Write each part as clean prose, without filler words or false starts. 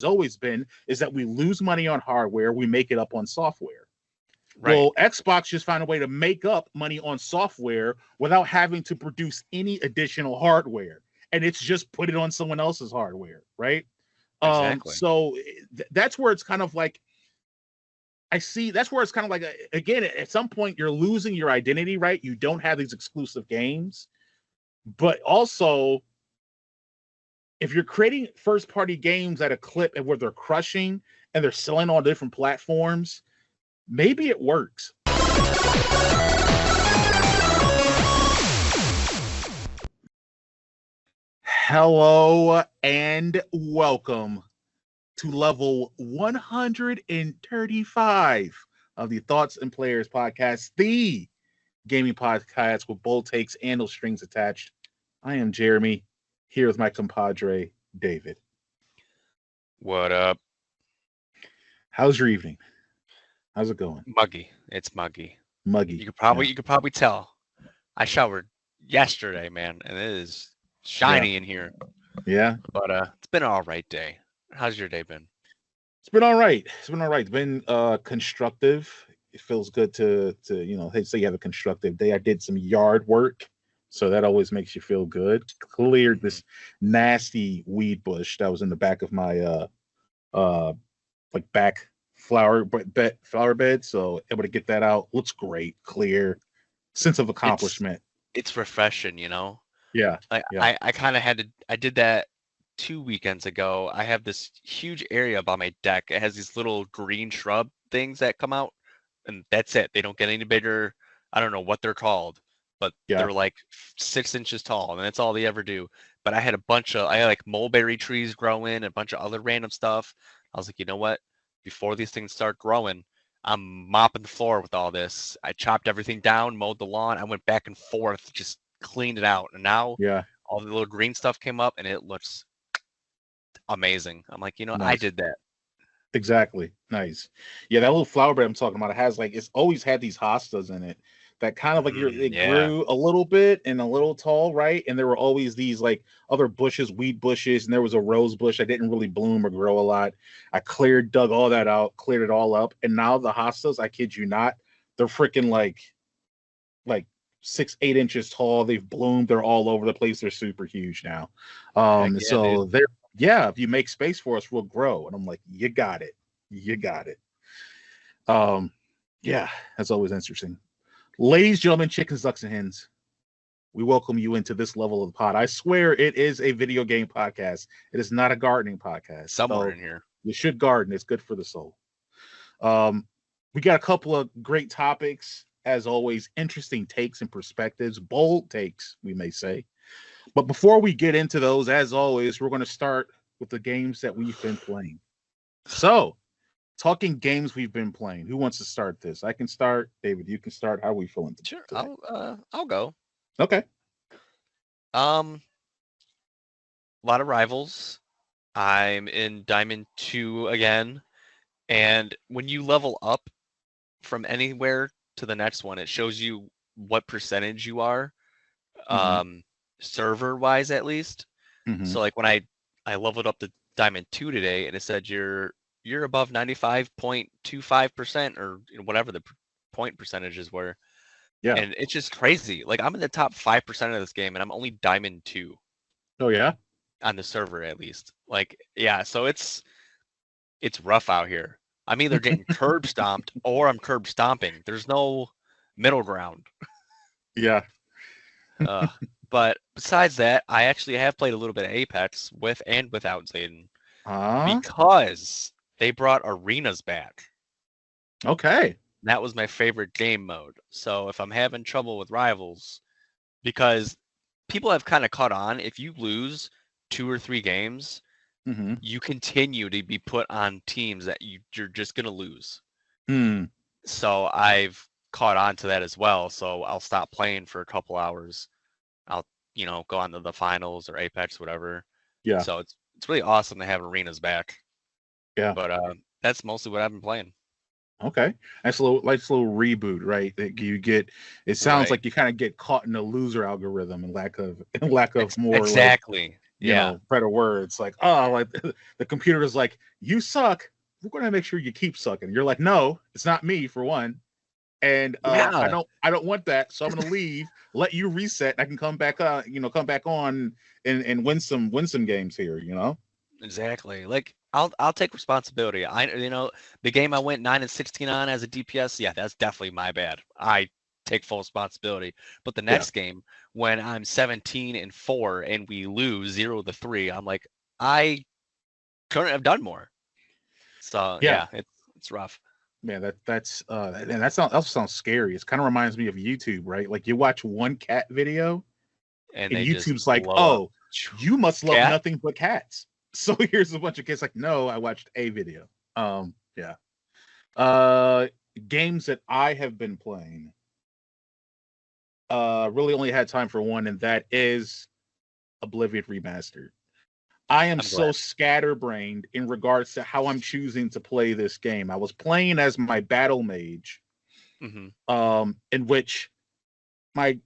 always been is that we lose money on hardware, we make it up on software. Right. Well, Xbox just found a way to make up money on software without having to produce any additional hardware. And it's just put it on someone else's hardware, right? Exactly. So that's where it's kind of like I see that's where it's kind of like again at some point you're losing your identity, right? You don't have these exclusive games, but also if you're creating first party games at a clip and where they're crushing and they're selling on different platforms, maybe it works. Hello and welcome to level 135 of the Thoughts and Players podcast, the gaming podcast with bold takes and no strings attached. I am Jeremy, here with my compadre, David. What up? How's your evening? How's it going? Muggy. It's muggy. Muggy. You could probably tell. I showered yesterday, man, and it is shiny in here. Yeah. But it's been an all right day. How's your day been? It's been all right. It's been constructive. It feels good to hey, say you have a constructive day. I did some yard work, so that always makes you feel good. Cleared this nasty weed bush that was in the back of my back flower bed. So able to get that out. Looks great, clear, sense of accomplishment. It's refreshing, you know. Yeah. I kind of I did that 2 weekends ago. I have this huge area by my deck. It has these little green shrub things that come out, and that's it. They don't get any bigger. I don't know what they're called, but they're like 6 inches tall, and that's all they ever do. But I had like mulberry trees growing, a bunch of other random stuff. I was like, you know what? Before these things start growing, I'm mopping the floor with all this. I chopped everything down, mowed the lawn. I went back and forth, just cleaned it out. And now all the little green stuff came up and it looks amazing. I'm like, nice. I did that. Exactly. Nice. Yeah, that little flower bed I'm talking about, it has it's always had these hostas in it that kind of grew a little bit and a little tall, right? And there were always these other bushes, weed bushes, and there was a rose bush that didn't really bloom or grow a lot. I dug all that out, cleared it all up, and now the hostas, I kid you not, they're freaking like 6-8 inches tall. They've bloomed. They're all over the place. They're super huge now. So they're if you make space for us, we'll grow. And I'm like, you got it. That's always interesting. Ladies, gentlemen, chickens, ducks, and hens, we welcome you into this level of the pod. I swear it is a video game podcast. It is not a gardening podcast. Somewhere in here. You should garden. It's good for the soul. We got a couple of great topics. As always, interesting takes and perspectives, bold takes, we may say. But before we get into those, as always, we're going to start with the games that we've been playing. So, talking games we've been playing. Who wants to start this? I can start. David, you can start. How are we feeling today? Sure, I'll go. Okay. A lot of Rivals. I'm in Diamond 2 again. And when you level up from anywhere to the next one, it shows you what percentage you are, server-wise at least. So when I leveled up to Diamond 2 today, and it said you're above 95.25% or whatever the point percentages were. Yeah. And it's just crazy. I'm in the top 5% of this game, and I'm only Diamond 2. Oh, yeah? On the server, at least. So it's rough out here. I'm either getting curb stomped or I'm curb stomping. There's no middle ground. Yeah. But besides that, I actually have played a little bit of Apex with and without Zayden. Because they brought arenas back. Okay. That was my favorite game mode. So if I'm having trouble with Rivals, because people have kind of caught on, if you lose 2 or 3 games, you continue to be put on teams that you're just going to lose. So I've caught on to that as well. So I'll stop playing for a couple hours. I'll, go on to the finals or Apex, whatever. Yeah. So it's really awesome to have arenas back. Yeah. But that's mostly what I've been playing. Okay. That's a little reboot, right? That you get. It sounds like you kind of get caught in a loser algorithm and lack of more. Exactly. Yeah, better words like, oh, like the computer is like, you suck. We're going to make sure you keep sucking. You're like, no, it's not me for one. And yeah, I don't want that. So I'm going to leave, let you reset. And I can come back come back on and win some games here. exactly. Like I'll take responsibility. The game I went 9-16 on as a DPS, yeah, that's definitely my bad. I take full responsibility. But the Yeah. next game, when I'm 17-4 and we lose 0-3, I'm like, I couldn't have done more. So Yeah. yeah, it's rough. Man, that's and that also sounds scary. It kind of reminds me of YouTube, right? Like you watch one cat video And and they just YouTube's like, blow up. oh, you must love Cat? nothing but cats. So here's a bunch of kids like, no, I watched a video. Yeah. Uh, games that I have been playing. Really only had time for one, and that is Oblivion Remastered. I am I'm glad. so scatterbrained in regards to how I'm choosing to play this game. I was playing as my battle mage, Hmm. in which my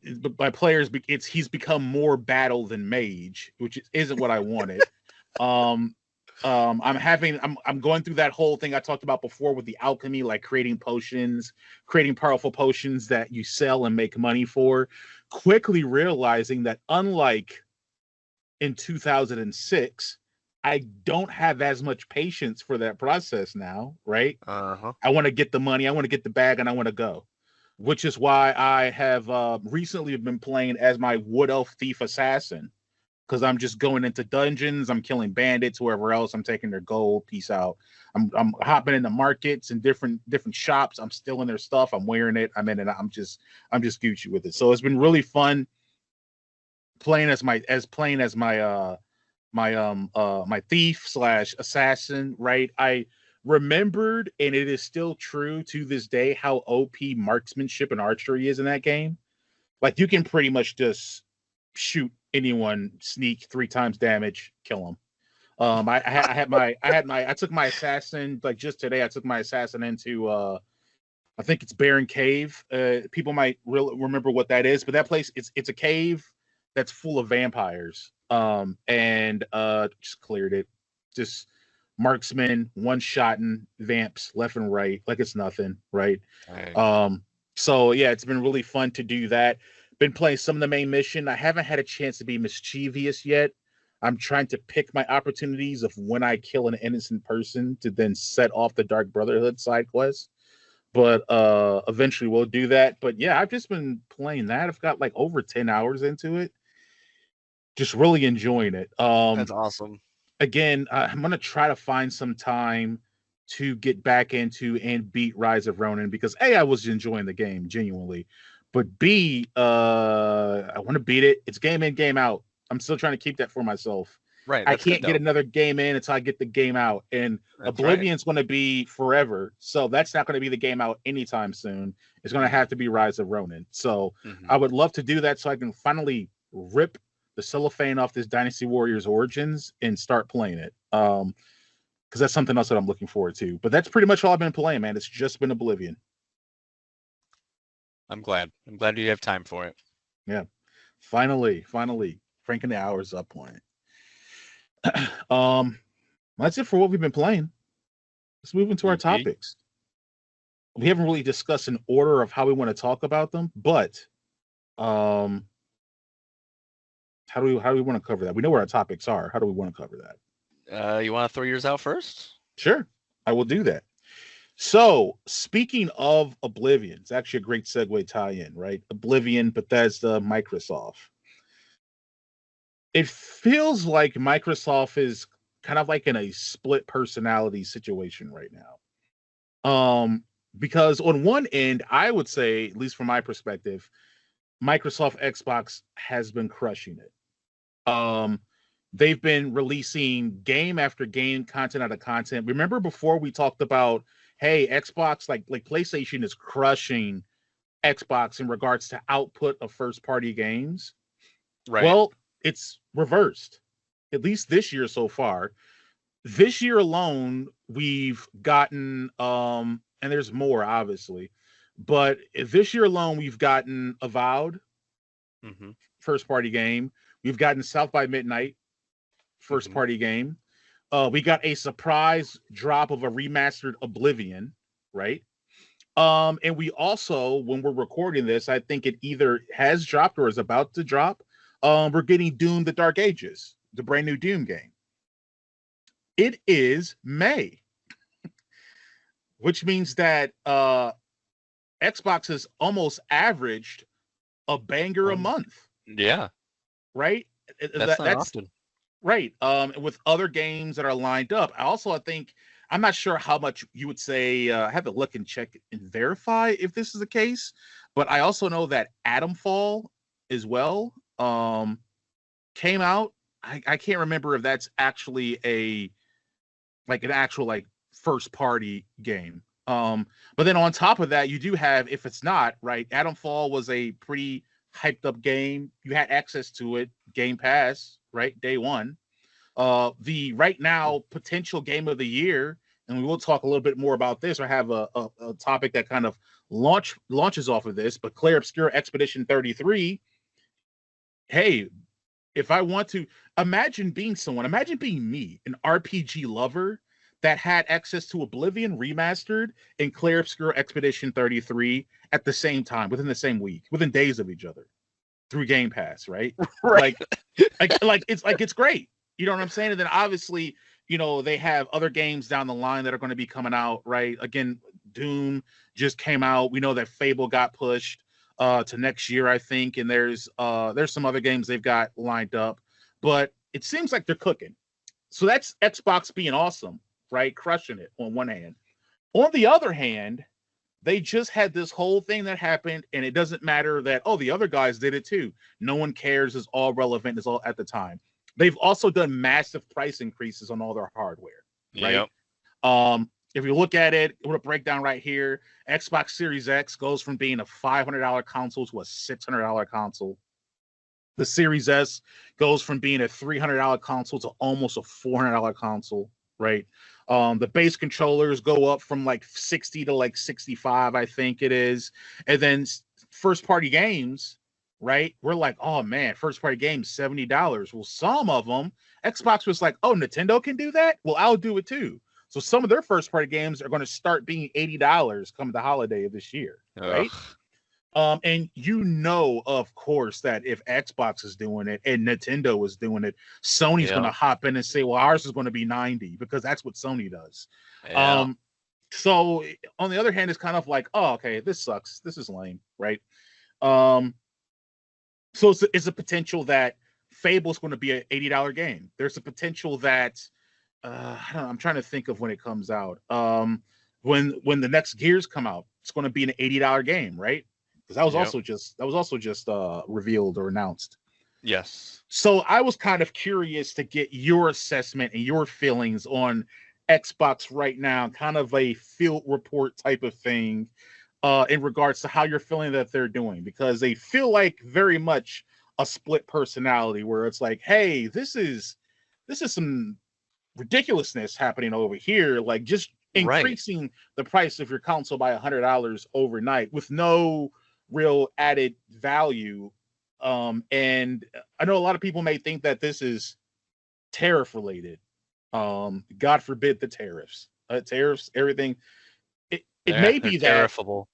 players he's become more battle than mage, which isn't what I wanted. Um, I'm going through that whole thing I talked about before with the alchemy, like creating potions, creating powerful potions that you sell and make money for. Quickly realizing that unlike in 2006, I don't have as much patience for that process now, right? Uh-huh. I want to get the money, I want to get the bag, and I want to go. Which is why I have recently been playing as my Wood Elf Thief Assassin, because I'm just going into dungeons, I'm killing bandits, whoever else, I'm taking their gold. Peace out. I'm hopping in the markets and different shops. I'm stealing their stuff. I'm wearing it. I'm in it. I'm just Gucci with it. So it's been really fun playing as my thief slash assassin, right? I remembered, and it is still true to this day, how OP marksmanship and archery is in that game. Like you can pretty much just shoot anyone, sneak 3 times damage, kill them. I took my assassin like just today. I took my assassin into I think it's Baron Cave. People might remember what that is, but that place it's a cave that's full of vampires. And just cleared it. Just marksmen, one shotting vamps left and right, like it's nothing, right? Dang. So yeah, it's been really fun to do that. Been playing some of the main mission. I haven't had a chance to be mischievous yet. I'm trying to pick my opportunities of when I kill an innocent person to then set off the Dark Brotherhood side quest. But eventually we'll do that. But yeah, I've just been playing that. I've got like over 10 hours into it. Just really enjoying it. That's awesome. Again, I'm gonna try to find some time to get back into and beat Rise of Ronin because A, I was enjoying the game genuinely, but B, I want to beat it. It's game in, game out. I'm still trying to keep that for myself. Right. I That's good can't get though. another game in until I get the game out. And That's right. Oblivion's going to be forever. So that's not going to be the game out anytime soon. It's going to have to be Rise of Ronin. So Hmm. I would love to do that so I can finally rip the cellophane off this Dynasty Warriors Origins and start playing it. Because that's something else that I'm looking forward to. But that's pretty much all I've been playing, man. It's just been Oblivion. I'm glad. I'm glad you have time for it. Yeah. Finally, cranking the hours up on it. That's it for what we've been playing. Let's move into our Okay. topics. We haven't really discussed an order of how we want to talk about them, but um how do we want to cover that? We know where our topics are. How do we want to cover that? You want to throw yours out first? Sure, I will do that. So, speaking of Oblivion, it's actually a great segue tie-in, right? Oblivion, Bethesda, Microsoft. It feels like Microsoft is kind of like in a split personality situation right now. Because on one end, I would say, at least from my perspective, Microsoft Xbox has been crushing it. Um, they've been releasing game after game, content out of content. Remember before we talked about, hey, Xbox, like PlayStation is crushing Xbox in regards to output of first party games. Right. Well, it's reversed, at least this year so far. This year alone, we've gotten, and there's more obviously, but this year alone, we've gotten Avowed, Hmm. first party game. We've gotten South by Midnight, first party game. We got a surprise drop of a remastered Oblivion, right? And we also, when we're recording this, I think it either has dropped or is about to drop. We're getting Doom: The Dark Ages, the brand new Doom game. It is May, which means that Xbox has almost averaged a banger a month. Yeah. Right? That's not often. Right. With other games that are lined up. I think, I'm not sure how much you would say, I have to look and check and verify if this is the case, but I also know that Atomfall as well came out. I can't remember if that's actually an actual first party game. But then on top of that, you do have, if it's not, right, Atomfall was a pretty hyped up game. You had access to it, Game Pass, right, day one. The right now potential game of the year, and we will talk a little bit more about this, or have a topic that kind of launches off of this, but Clair Obscur Expedition 33. Hey, if I want to imagine being me, an RPG lover that had access to Oblivion Remastered and Clair Obscur Expedition 33 at the same time, within the same week, within days of each other, through Game Pass, right? Right. It's great. You know what I'm saying? And then obviously, they have other games down the line that are going to be coming out, right? Again, Doom just came out. We know that Fable got pushed to next year, I think, and there's some other games they've got lined up, but it seems like they're cooking. So that's Xbox being awesome, right? Crushing it on one hand. On the other hand, they just had this whole thing that happened, and it doesn't matter that, the other guys did it too. No one cares. It's all relevant. It's all at the time. They've also done massive price increases on all their hardware, right? Yep. If you look at it, we'll break down right here. Xbox Series X goes from being a $500 console to a $600 console. The Series S goes from being a $300 console to almost a $400 console, right? The base controllers go up from like 60 to like 65, I think it is. And then first party games, right? We're like, oh man, first party games, $70. Well, some of them, Xbox was like, oh, Nintendo can do that? Well, I'll do it too. So some of their first party games are going to start being $80 come the holiday of this year, right? And of course, that if Xbox is doing it and Nintendo is doing it, Sony's going to hop in and say, well, ours is going to be 90, because that's what Sony does. Yeah. So on the other hand, it's kind of like, oh, okay, this sucks. This is lame, right? So it's a potential that Fable's going to be an $80 game. There's a potential that I'm trying to think of when it comes out. When the next Gears come out, it's going to be an $80 game, right? Because that was also just revealed or announced. Yes. So I was kind of curious to get your assessment and your feelings on Xbox right now, kind of a field report type of thing, in regards to how you're feeling that they're doing, because they feel like very much a split personality, where it's like, hey, this is some ridiculousness happening over here, like just increasing the price of your console by $100 overnight with no real added value. And I know a lot of people may think that this is tariff related. God forbid the tariffs, everything. It may be that tariffable.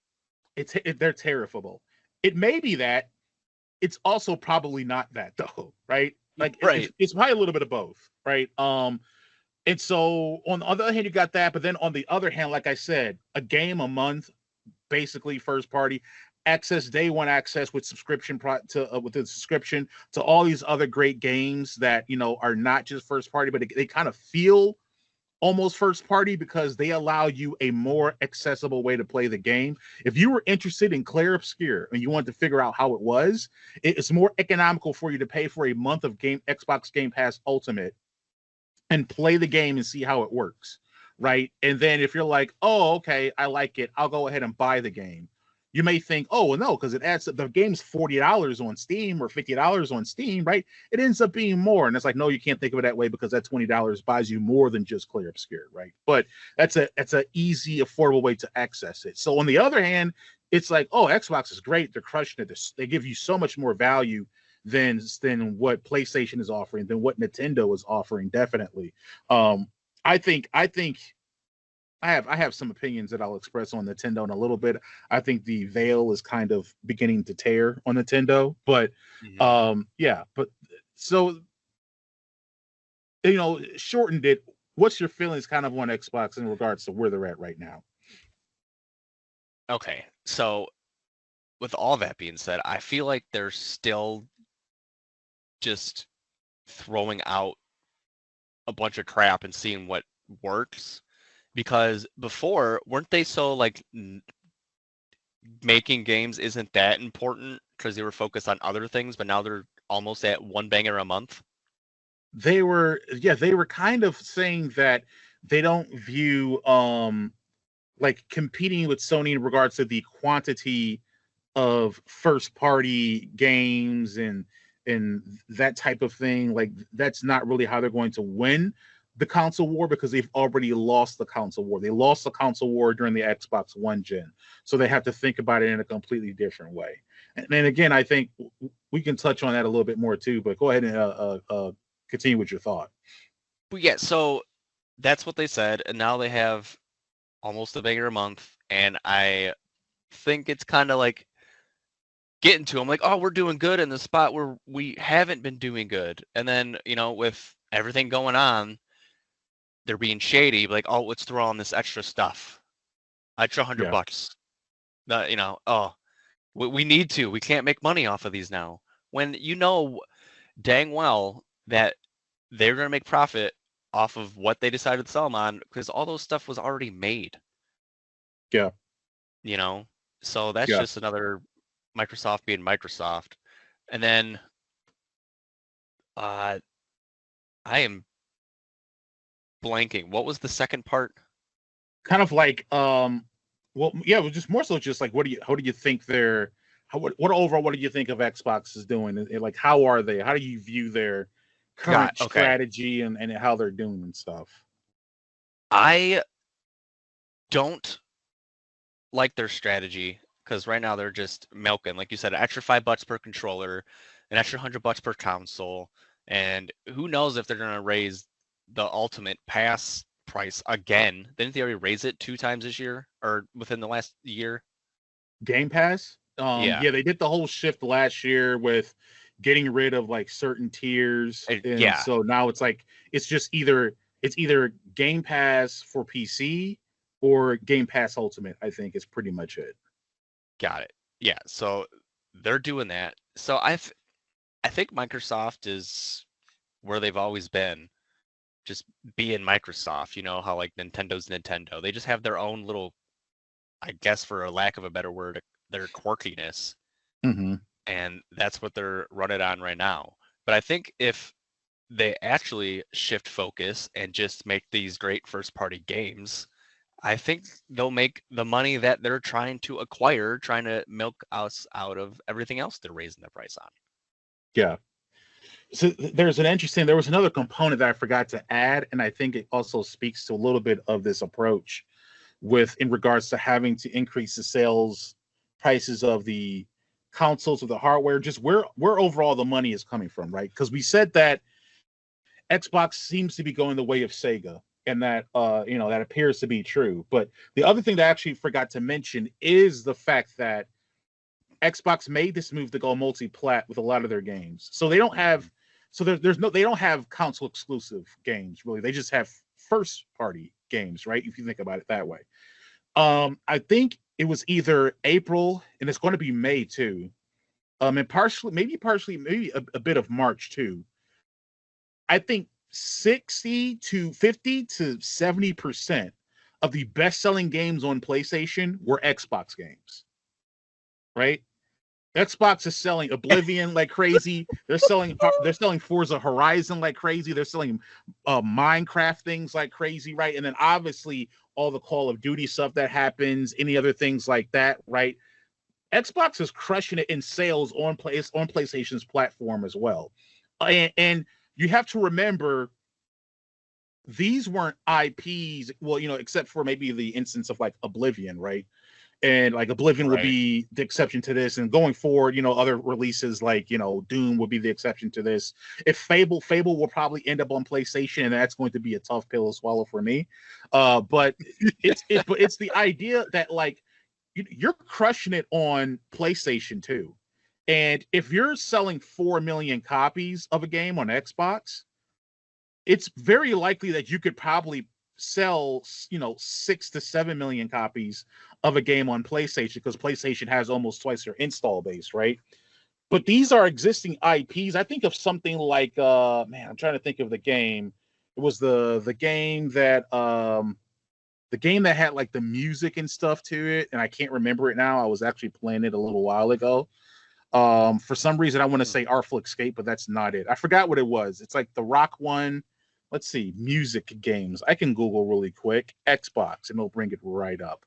They're tariffable. It may be that. It's also probably not that though, right? Like, it's probably a little bit of both, right? And so on the other hand, you got that, but then on the other hand, like I said, a game a month, basically first party access, day one access with subscription with the subscription to all these other great games that are not just first party, but they kind of feel almost first party because they allow you a more accessible way to play the game. If you were interested in Clair Obscur and you wanted to figure out how it was, it's more economical for you to pay for a month of Xbox Game Pass Ultimate and play the game and see how it works, right? And then if you're like, oh, okay, I like it, I'll go ahead and buy the game. You may think, oh, well, no, because the game's $40 on Steam or $50 on Steam, right? It ends up being more. And it's like, no, you can't think of it that way, because that $20 buys you more than just Clair Obscur, right? But that's a easy, affordable way to access it. So on the other hand, it's like, oh, Xbox is great. They're crushing it. They give you so much more value than what PlayStation is offering, than what Nintendo is offering. Definitely. I think I have some opinions that I'll express on Nintendo in a little bit. I think the veil is kind of beginning to tear on Nintendo, but Mhm. yeah, but so shortened it. What's your feelings kind of on Xbox in regards to where they're at right now? Okay, so with all that being said, I feel like they're still just throwing out a bunch of crap and seeing what works. Because before, weren't they so like making games isn't that important because they were focused on other things, but now they're almost at one banger a month? They were kind of saying that they don't view like competing with Sony in regards to the quantity of first party games and that type of thing. Like that's not really how they're going to win the console war, because they've already lost the console war. They lost the console war during the Xbox One gen, so they have to think about it in a completely different way. And then again, I think we can touch on that a little bit more too. But go ahead and continue with your thought. But yeah, so that's what they said, and now they have almost a banger a month, and I think it's kind of like getting to them like, oh, we're doing good in the spot where we haven't been doing good. And then, with everything going on, they're being shady, like, oh, let's throw on this extra stuff, extra Yeah, $100. Oh, we need to. We can't make money off of these now. When dang well that they're going to make profit off of what they decided to sell them on, because all those stuff was already made, yeah, you know? So that's yeah. just another Microsoft being Microsoft. And then uh, I am blanking. What was the second part? Kind of like well, yeah, it was just more so just like how do you think they're what overall what do you think of Xbox is doing? And, like how are they? How do you view their current Okay. strategy and how they're doing and stuff? I don't like their strategy because right now they're just milking, like you said, an extra $5 per controller, an extra $100 per console, and who knows if they're gonna raise the Ultimate Pass price again. Didn't they already raise it 2 times this year or within the last year? Game Pass? Yeah. Yeah, they did the whole shift last year with getting rid of like certain tiers, and Yeah, so now it's like it's either Game Pass for PC or Game Pass Ultimate. I think is pretty much it. got it. Yeah, so they're doing that. So I think Microsoft is where they've always been, just being Microsoft. You know how like Nintendo's Nintendo. They just have their own little, I guess for a lack of a better word, their quirkiness, Mm-hmm. and that's what they're running on right now. But I think if they actually shift focus and just make these great first party games, I think they'll make the money that they're trying to acquire, trying to milk us out of everything else they're raising the price on. Yeah. So there was another component that I forgot to add, and I think it also speaks to a little bit of this approach with in regards to having to increase the sales prices of the consoles of the hardware, just where overall the money is coming from, right? Because we said that Xbox seems to be going the way of Sega, and that that appears to be true. But the other thing that I actually forgot to mention is the fact that Xbox made this move to go multi-plat with a lot of their games. So they don't have they don't have console exclusive games really. They just have first party games, right? If you think about it that way. I think it was either April and it's going to be May too. And partially maybe a bit of March too. I think 60 to 50 to 70% of the best-selling games on PlayStation were Xbox games, right? Xbox is selling Oblivion like crazy. They're selling Forza Horizon like crazy. They're selling Minecraft things like crazy, right? And then obviously all the Call of Duty stuff that happens, any other things like that, right? Xbox is crushing it in sales on PlayStation's platform as well. And you have to remember these weren't IPs, well, except for maybe the instance of like Oblivion, right? and like Oblivion will Right. be the exception to this, and going forward, other releases like Doom will be the exception to this. If Fable will probably end up on PlayStation, and that's going to be a tough pill to swallow for me. But it's the idea that like you're crushing it on PlayStation 2. And if you're selling 4 million copies of a game on Xbox, it's very likely that you could probably sell, 6 to 7 million copies of a game on PlayStation, because PlayStation has almost twice their install base, right? But these are existing IPs. I think of something like I'm trying to think of the game. It was the game that had like the music and stuff to it, and I can't remember it now. I was actually playing it a little while ago. For some reason I want to say Artful Escape, but that's not it. I forgot what it was. It's like the rock one. Let's see, music games. I can Google really quick. Xbox, and it'll bring it right up.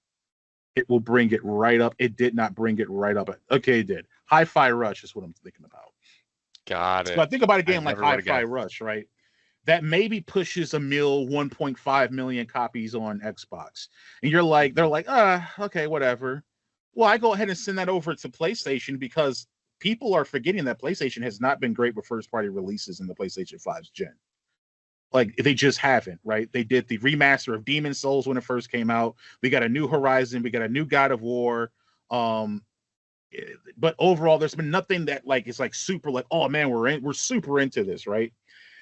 It will bring it right up. It did not bring it right up. Okay, it did. Hi-Fi Rush is what I'm thinking about. Got it. So I think about a game like never would've Hi-Fi guessed. Rush, right? That maybe pushes 1.5 million copies on Xbox. And they're like, okay, whatever. Well, I go ahead and send that over to PlayStation, because people are forgetting that PlayStation has not been great with first-party releases in the PlayStation 5's gen. Like, they just haven't, right? They did the remaster of Demon's Souls when it first came out. We got a new Horizon. We got a new God of War. But overall, there's been nothing that like is like super like, oh man, we're super into this, right?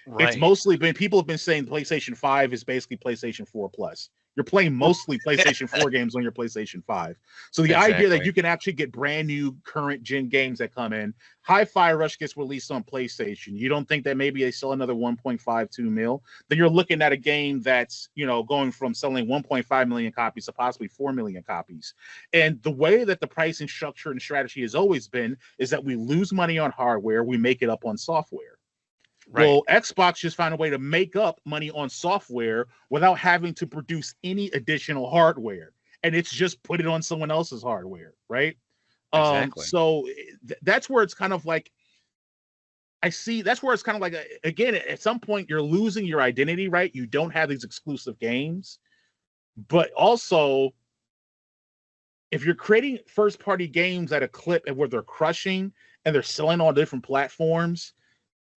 It's Right. mostly been, people have been saying PlayStation 5 is basically PlayStation 4 Plus. You're playing mostly PlayStation 4 games on your PlayStation 5. So the idea that Exactly. you can actually get brand new current gen games that come in, Hi-Fi Rush gets released on PlayStation. You don't think that maybe they sell another 1.52 mil? Then you're looking at a game that's, going from selling 1.5 million copies to possibly 4 million copies. And the way that the pricing structure and strategy has always been is that we lose money on hardware, we make it up on software. Right. Well, Xbox just found a way to make up money on software without having to produce any additional hardware, and it's just put it on someone else's hardware, right? Exactly. So that's where it's kind of like, that's where it's kind of like, again, at some point you're losing your identity, right? You don't have these exclusive games, but also if you're creating first-party games at a clip and where they're crushing and they're selling on different platforms,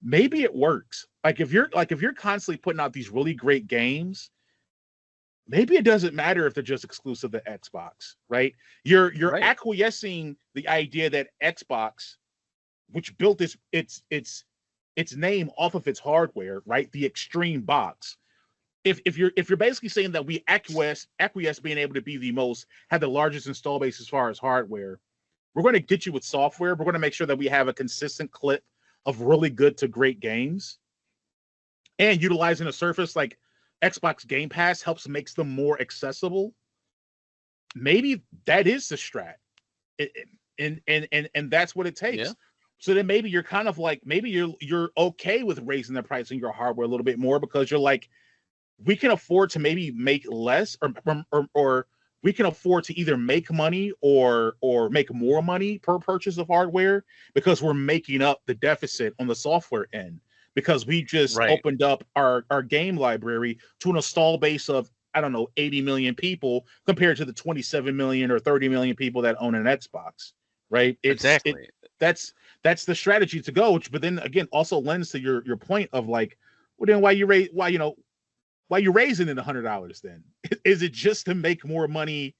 maybe it works. Like if you're constantly putting out these really great games, maybe it doesn't matter if they're just exclusive to Xbox, right? You're Right. acquiescing the idea that Xbox, which built its name off of its hardware, right? The Extreme Box. If you're basically saying that we acquiesce being able to have the largest install base as far as hardware, we're going to get you with software. We're going to make sure that we have a consistent clip of really good to great games, and utilizing a surface like Xbox Game Pass makes them more accessible. Maybe that is the strat, and that's what it takes. Yeah. So then maybe you're kind of like, maybe you're okay with raising the price on your hardware a little bit more, because you're like, we can afford to maybe make less, or we can afford to either make money or make more money per purchase of hardware, because we're making up the deficit on the software end, because we just Right. opened up our game library to an install base of, I don't know, 80 million people compared to the 27 million or 30 million people that own an Xbox, right? Exactly. That's the strategy to go, but then again also lends to your point of like, well, then why you raising it $100 then? Is it just to make more money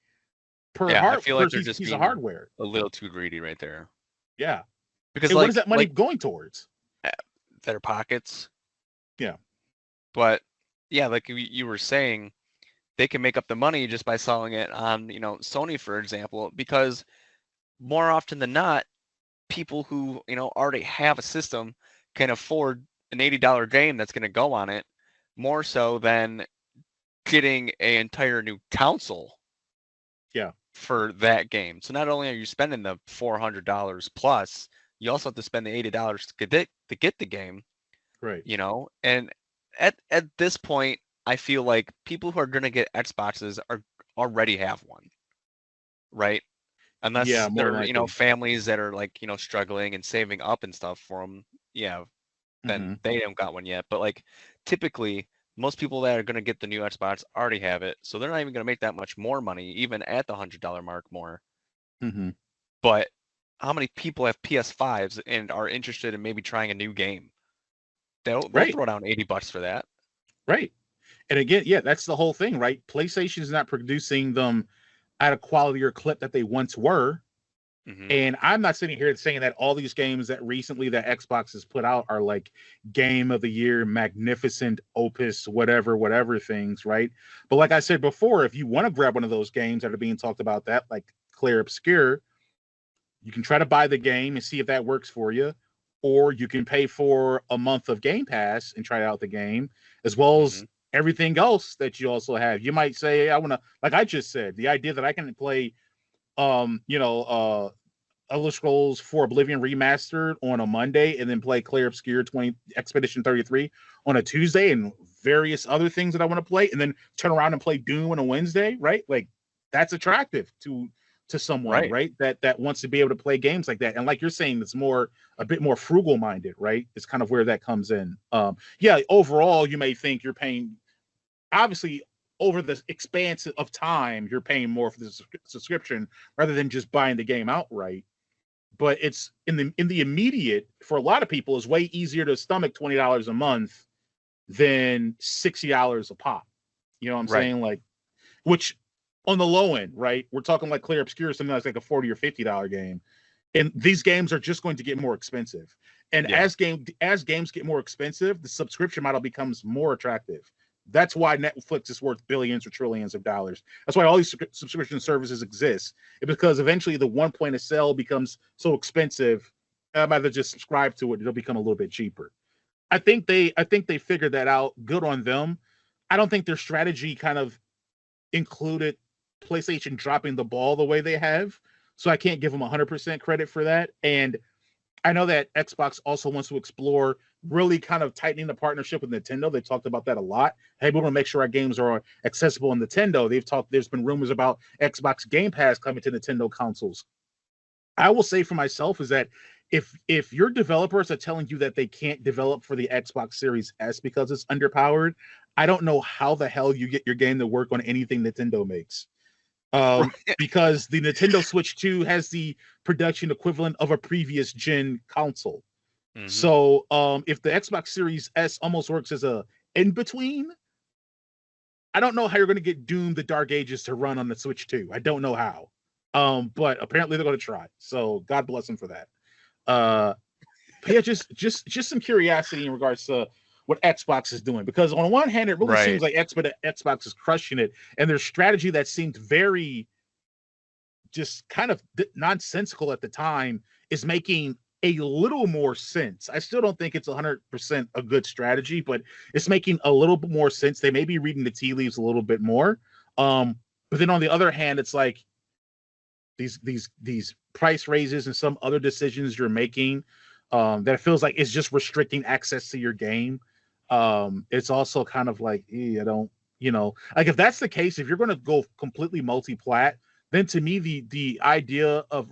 per I feel like they're piece just of being hardware? a little too greedy right there. Yeah. Because And what is that money like going towards? their pockets. Yeah. But yeah, like you were saying, they can make up the money just by selling it on, Sony, for example, because more often than not, people who, already have a system can afford an $80 game that's going to go on it, more so than getting an entire new console. Yeah. For that game. So not only are you spending the $400 plus, you also have to spend the $80 to get the game. Right. And at this point, I feel like people who are gonna get Xboxes are already have one, right? Unless Yeah, more they're likely. families that are like struggling and saving up and stuff for them. Yeah, then Mm-hmm. they haven't got one yet. But like typically, Most people that are going to get the new Xbox already have it, so they're not even going to make that much more money, even at the $100 mark more. Mm-hmm. But how many people have PS5s and are interested in maybe trying a new game? They'll Right. throw down $80 for that. Right. And again, yeah, that's the whole thing, right? PlayStation is not producing them at a quality or clip that they once were. Mm-hmm. And I'm not sitting here saying that all these games that recently that Xbox has put out are like game of the year, magnificent opus, whatever things, right? But like I said before, if you want to grab one of those games that are being talked about, that like Clair Obscur, you can try to buy the game and see if that works for you, or you can pay for a month of Game Pass and try out the game, as well Mm-hmm. as everything else that you also have. You might say, I want to, like I just said, the idea that I can play, you know, Elder Scrolls 4 Oblivion Remastered on a Monday and then play Clair Obscur 20 Expedition 33 on a Tuesday and various other things that I want to play, and then turn around and play Doom on a Wednesday, right? Like that's attractive to someone, Right. right? That wants to be able to play games like that. And like you're saying, it's more a bit more frugal minded, right? It's kind of where that comes in. Yeah, overall, you may think you're paying obviously over the expanse of time, you're paying more for the subscription rather than just buying the game outright. But it's in the immediate for a lot of people is way easier to stomach $20 a month than $60 a pop. You know what I'm Right. saying? Like, which on the low end, right? We're talking like Clair Obscur, something that's like a $40 or $50 game, and these games are just going to get more expensive. And Yeah. as games get more expensive, the subscription model becomes more attractive. That's why Netflix is worth billions or trillions of dollars. That's why all these subscription services exist. It's because eventually the one point of sale becomes so expensive, I might just subscribe to it. It'll become a little bit cheaper. I think they figured that out. Good on them. I don't think their strategy kind of included PlayStation dropping the ball the way they have. So I can't give them 100% credit for that. And I know that Xbox also wants to explore really kind of tightening the partnership with Nintendo. They talked about that a lot. Hey, we want to make sure our games are accessible on Nintendo. There's been rumors about Xbox Game Pass coming to Nintendo consoles. I will say for myself is that if your developers are telling you that they can't develop for the Xbox Series S because it's underpowered, I don't know how the hell you get your game to work on anything Nintendo makes. Right. Because the Nintendo Switch 2 has the production equivalent of a previous gen console. Mm-hmm. So if the Xbox Series S almost works as a in between, I don't know how you're going to get Doom: The Dark Ages to run on the Switch 2. I don't know how. But apparently they're going to try. So God bless them for that. Uh, but yeah, just some curiosity in regards to what Xbox is doing, because on one hand, it really seems Right. like Xbox is crushing it, and their strategy that seemed very just kind of nonsensical at the time is making a little more sense. I still don't think it's 100% a good strategy, but it's making a little bit more sense. They may be reading the tea leaves a little bit more. But then on the other hand, it's like these price raises and some other decisions you're making that feels like it's just restricting access to your game. It's also kind of like, I don't, like if that's the case, if you're going to go completely multi-plat, then to me the idea of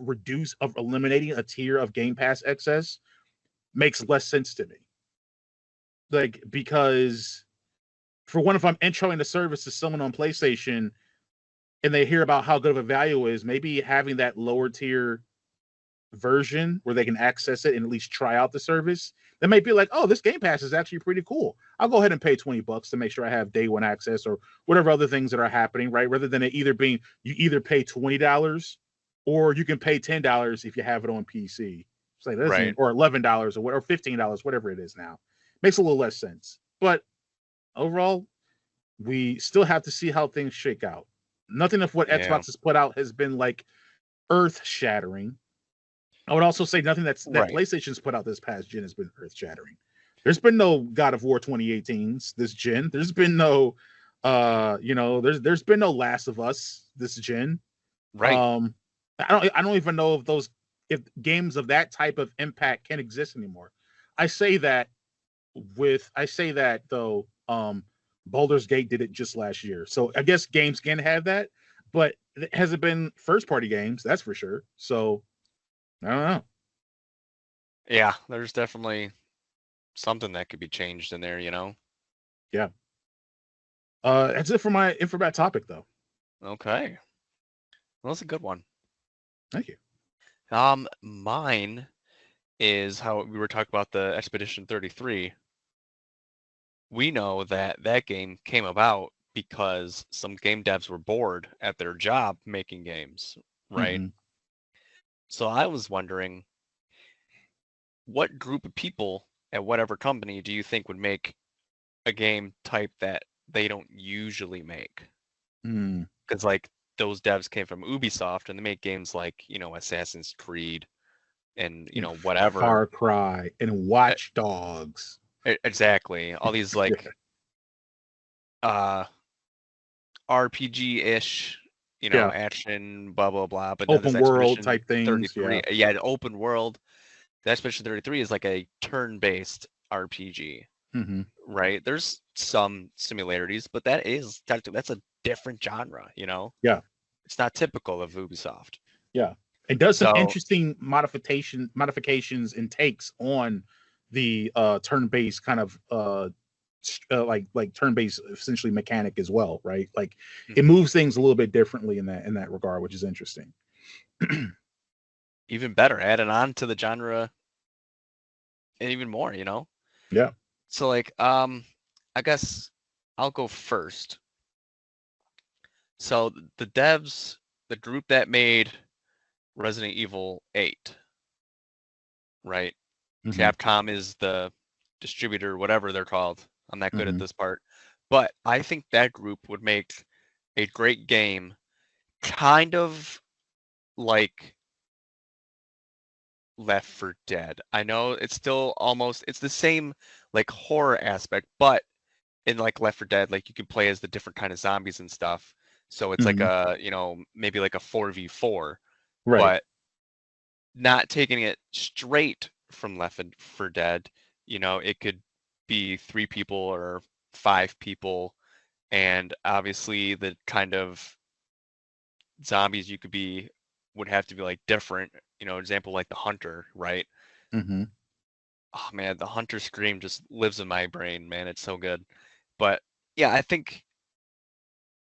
eliminating a tier of Game Pass excess makes less sense to me. Like because for one, if I'm introing the service to someone on PlayStation and they hear about how good of a value is, maybe having that lower tier version where they can access it and at least try out the service, they might be like, oh, this Game Pass is actually pretty cool. I'll go ahead and pay $20 to make sure I have day one access or whatever other things that are happening, right? Rather than it either being you either pay $20 or you can pay $10 if you have it on PC. It's like that doesn't Right. even, or $11 or $15, whatever it is now. Makes a little less sense. But overall, we still have to see how things shake out. Nothing of what Yeah. Xbox has put out has been like earth shattering. I would also say nothing that Right. PlayStation's put out this past gen has been earth shattering. There's been no God of War 2018s this gen. There's been no there's been no Last of Us this gen. Right. Um I don't even know if games of that type of impact can exist anymore. I say that though Baldur's Gate did it just last year. So I guess games can have that, but it hasn't been first party games, that's for sure. So I don't know. Yeah. There's definitely something that could be changed in there. Yeah. That's it for my Infrabat topic, though. Okay. Well, that's a good one. Thank you. Mine is how we were talking about the Expedition 33. We know that that game came about because some game devs were bored at their job making games, right? Mm-hmm. So I was wondering, what group of people at whatever company do you think would make a game type that they don't usually make? Mm. Because like those devs came from Ubisoft and they make games like, Assassin's Creed and, whatever. Far Cry and E- Watch Dogs. Exactly. All these Yeah. like RPG-ish, Yeah. action, blah blah blah. But then this Open world Expedition type things. 33, Yeah. yeah, the open world. The Expedition 33 is like a turn-based RPG, Mm-hmm. right? There's some similarities, but that's a different genre, Yeah. It's not typical of Ubisoft. Yeah. It does some So interesting modifications and takes on the turn-based kind of like turn-based essentially mechanic as well, right? Like it moves things a little bit differently in that regard, which is interesting. even better, added on to the genre and even more, Yeah. So like, I guess I'll go first. So the devs, the group that made Resident Evil 8, right? Mm-hmm. Capcom is the distributor, whatever they're called. I'm not good at Mm-hmm. this part. But I think that group would make a great game, kind of like Left 4 Dead. I know it's still it's the same like horror aspect, but in like Left 4 Dead, like you can play as the different kind of zombies and stuff. So it's like Mm-hmm. maybe like a 4v4, Right. but not taking it straight from Left 4 Dead. It could be 3 people or 5 people, and obviously the kind of zombies you could be would have to be like different. Example like the hunter, right? Mm-hmm. Oh man, the hunter scream just lives in my brain, man. It's so good. But yeah, I think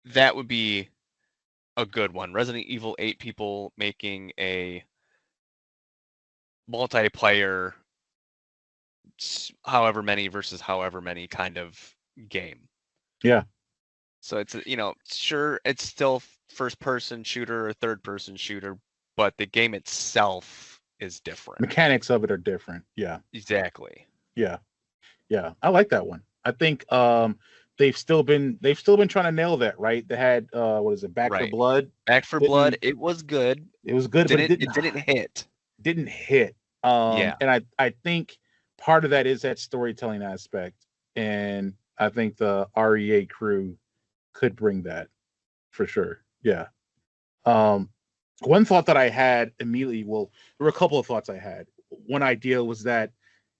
that would be a good one. Resident Evil 8 people making a multiplayer however many versus however many kind of game. Yeah. So it's sure it's still first person shooter or third person shooter, but the game itself is different. Mechanics of it are different. Yeah. Exactly. Yeah. Yeah. I like that one. I think they've still been trying to nail that, right? They had what is it, Back for Right. Blood? Back 4 Blood, it was good. It was good, but It didn't hit. didn't hit. Yeah. And I think part of that is that storytelling aspect, and I think the REA crew could bring that for sure. Yeah. One thought that I had immediately, well, there were a couple of thoughts I had. One idea was that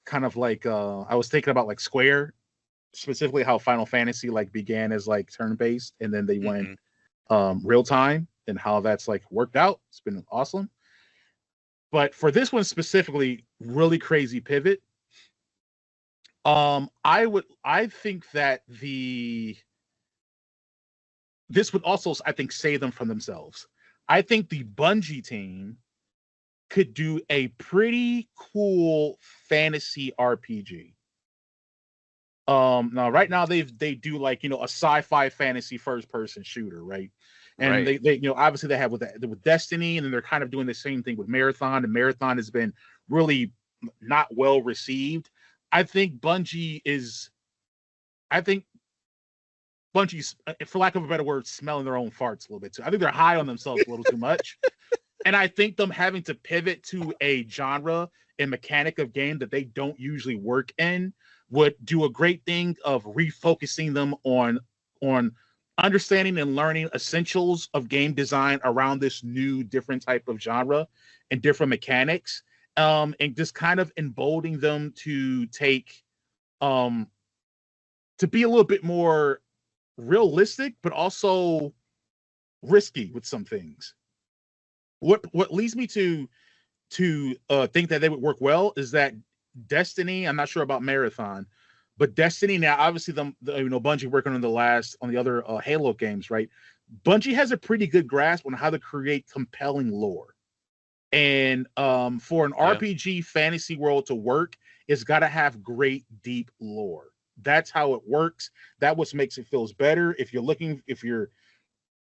kind of like I was thinking about like Square, specifically how Final Fantasy like began as like turn-based and then they went real time and how that's like worked out. It's been awesome. But for this one specifically, really crazy pivot. I think that this would also, I think, save them from themselves. I think the Bungie team could do a pretty cool fantasy RPG. Now right now they do like a sci-fi fantasy first person shooter, right? And Right. they obviously they have with Destiny, and then they're kind of doing the same thing with Marathon. And Marathon has been really not well received. I think Bungie's, for lack of a better word, smelling their own farts a little bit too. I think they're high on themselves a little too much. And I think them having to pivot to a genre and mechanic of game that they don't usually work in would do a great thing of refocusing them on understanding and learning essentials of game design around this new different type of genre and different mechanics, and just kind of emboldening them to take to be a little bit more realistic but also risky with some things. What leads me to think that they would work well is that Destiny, I'm not sure about Marathon, But Destiny now, obviously, Bungie working on the other Halo games, right? Bungie has a pretty good grasp on how to create compelling lore. And for an Yeah. RPG fantasy world to work, it's got to have great, deep lore. That's how it works. That what makes it feels better. If you're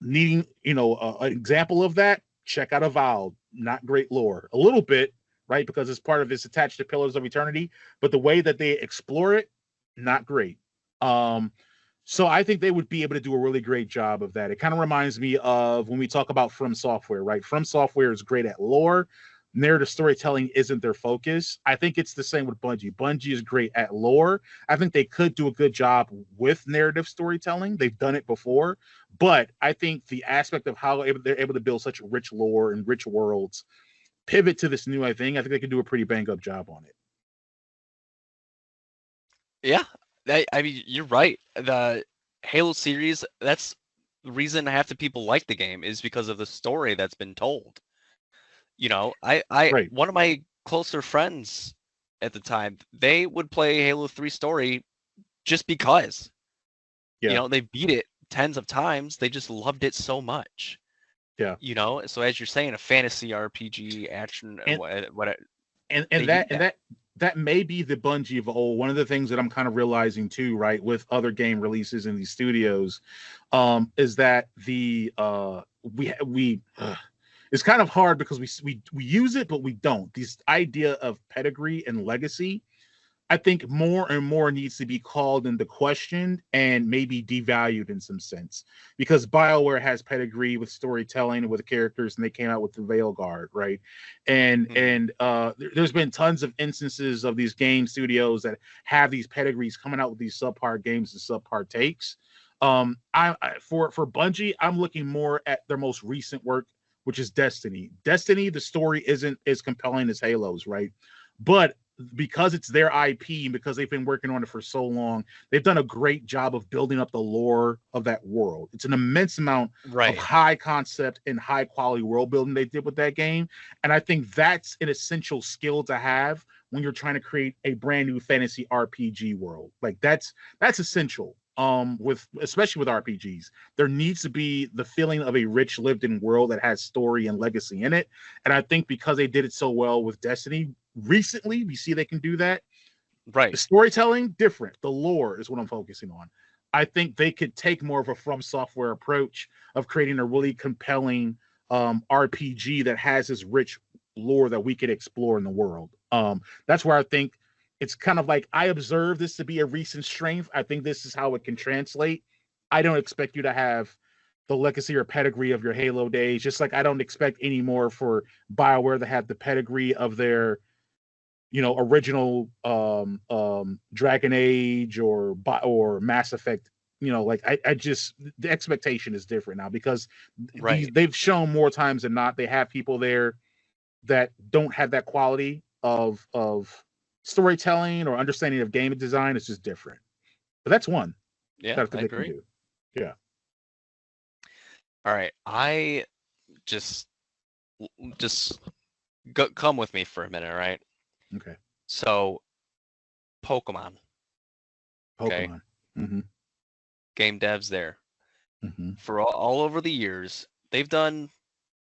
needing, an example of that, check out Avowed. Not great lore, a little bit, right? Because it's attached to Pillars of Eternity, but the way that they explore it, not great. So I think they would be able to do a really great job of that. It kind of reminds me of when we talk about From Software, right? From Software is great at lore. Narrative storytelling isn't their focus. I think it's the same with Bungie. Bungie is great at lore. I think they could do a good job with narrative storytelling. They've done it before, but I think the aspect of how they're able to build such rich lore and rich worlds pivot to this new thing. I think they can do a pretty bang up job on it. Yeah, I mean, you're right. The Halo series, that's the reason half the people like the game is because of the story that's been told. Right. One of my closer friends at the time, they would play Halo 3 story just because. Yeah. They beat it tens of times. They just loved it so much. Yeah. So as you're saying, a fantasy RPG action, And what and they that need that may be the Bungie of old. One of the things that I'm kind of realizing too, right, with other game releases in these studios, is that we it's kind of hard because we use it but we don't. This idea of pedigree and legacy, I think more and more needs to be called into question and maybe devalued in some sense, because BioWare has pedigree with storytelling and with the characters, and they came out with the Veilguard, right? And Mhm. there's been tons of instances of these game studios that have these pedigrees coming out with these subpar games and subpar takes. For Bungie, I'm looking more at their most recent work, which is Destiny. Destiny, the story isn't as compelling as Halo's, right? But because it's their IP and because they've been working on it for so long, they've done a great job of building up the lore of that world. It's an immense amount of Right. high concept and high quality world building they did with that game. And I think that's an essential skill to have when you're trying to create a brand new fantasy RPG world. Like that's essential. Especially with RPGs, there needs to be the feeling of a rich lived-in world that has story and legacy in it. And I think because they did it so well with Destiny recently, we see they can do that. Right. The storytelling, different. The lore is what I'm focusing on. I think they could take more of a From Software approach of creating a really compelling RPG that has this rich lore that we could explore in the world. That's where I think it's kind of like I observe this to be a recent strength. I think this is how it can translate. I don't expect you to have the legacy or pedigree of your Halo days, just like I don't expect any more for BioWare to have the pedigree of their original Dragon Age or Mass Effect. Like I just, the expectation is different now because Right. they've shown more times than not they have people there that don't have that quality of storytelling or understanding of game design. It's just different. But that's one Yeah, that I I think they can agree. do. Yeah. All right. I just just come with me for a minute, right? Okay. So, Pokemon, okay? Pokemon. Mm-hmm. Game devs there. Mm-hmm. For all over the years, they've done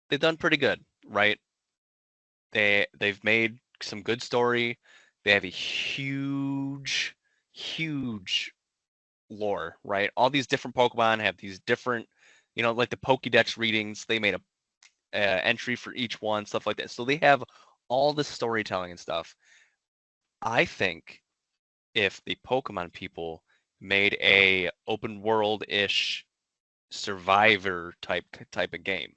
pretty good, right? They've made some good story. They have a huge lore, right? All these different Pokemon have these different, like the Pokédex readings. They made a entry for each one, stuff like that. So they have all the storytelling and stuff. I think if the Pokemon people made a open world-ish survivor type of game,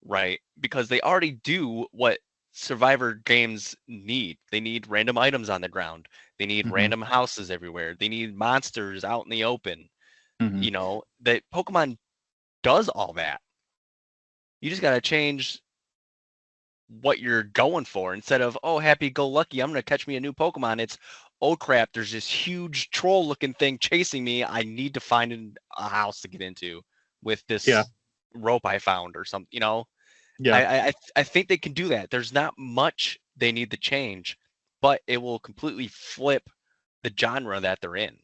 right? Because they already do what survivor games need. They need random items on the ground. They need Mm-hmm. random houses everywhere. They need monsters out in the open. Mm-hmm. That Pokemon does all that. You just got to change what you're going for. Instead of, oh, happy go lucky, I'm going to catch me a new Pokemon. It's, oh crap, there's this huge troll looking thing chasing me. I need to find a house to get into with Yeah. this rope I found or something. Yeah. I think they can do that. There's not much they need to change, but it will completely flip the genre that they're in.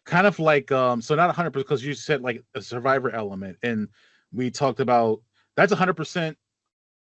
Kind of like so not 100% because you said like a survivor element, and we talked about that's 100%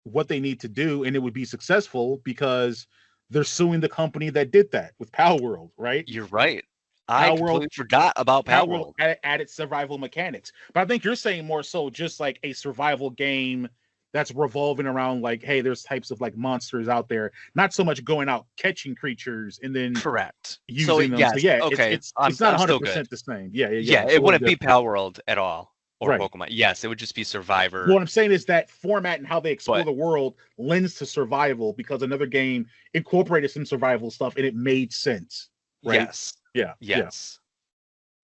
what they need to do, and it would be successful because they're suing the company that did that with Power World, right? You're right. I Power World completely forgot about Power World Palworld. added survival mechanics, but I think you're saying more so just like a survival game that's revolving around like, hey, there's types of like monsters out there, not so much going out catching creatures and then Correct. So using them. So yes, yeah, okay. it's not I'm still good. 100% the same. Yeah, Yeah, it's a it little wouldn't be different. Palworld at all or Right. Pokemon. Yes, it would just be Survivor. What I'm saying is that format and how they explore But the world lends to survival because another game incorporated some survival stuff and it made sense. Right? yes, Yeah. yes.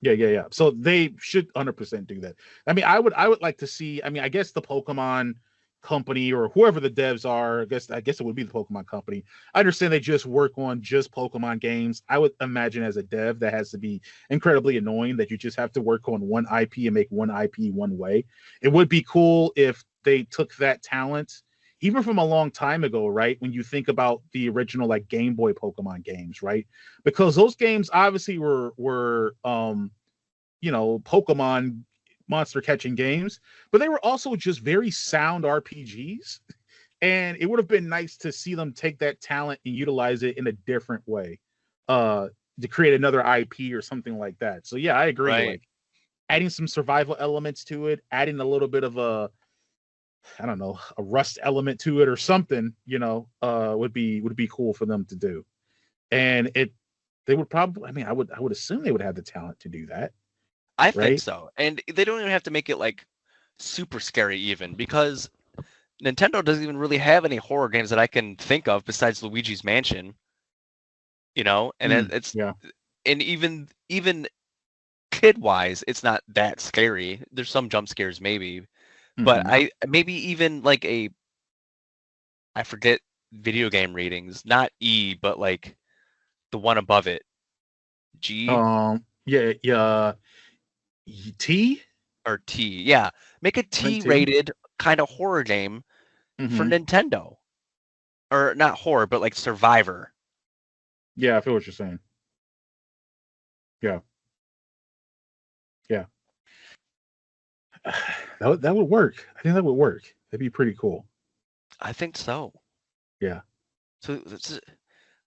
Yeah. So they should 100% do that. I mean, I would like to see. I mean, I guess the Pokemon company or whoever the devs are. I guess it would be the Pokemon company. I understand they just work on just Pokemon games. I would imagine as a dev that has to be incredibly annoying that you just have to work on one IP and make one IP one way. It would be cool if they took that talent. Even from a long time ago, right? When you think about the original like Game Boy Pokemon games, right? Because those games obviously were Pokemon monster catching games, but they were also just very sound RPGs. And it would have been nice to see them take that talent and utilize it in a different way, to create another IP or something like that. So yeah, I agree. Right. Like adding some survival elements to it, adding a little bit of a rust element to it or something, would be cool for them to do. And they would probably, I mean, I would assume they would have the talent to do that. I think Right? so. And they don't even have to make it like super scary even because Nintendo doesn't even really have any horror games that I can think of besides Luigi's Mansion. And it's Yeah. and even kid-wise, it's not that scary. There's some jump scares maybe, but Mhm. I maybe even like I forget video game ratings, not E, but like the one above it, G Yeah. T. or T. Yeah, make a I think T. T-rated kind of horror game for Hmm. Nintendo, or not horror, but like Survivor. Yeah, I feel what you're saying. Yeah. Yeah. That would work. I think that would work. That'd be pretty cool. I think so. Yeah, So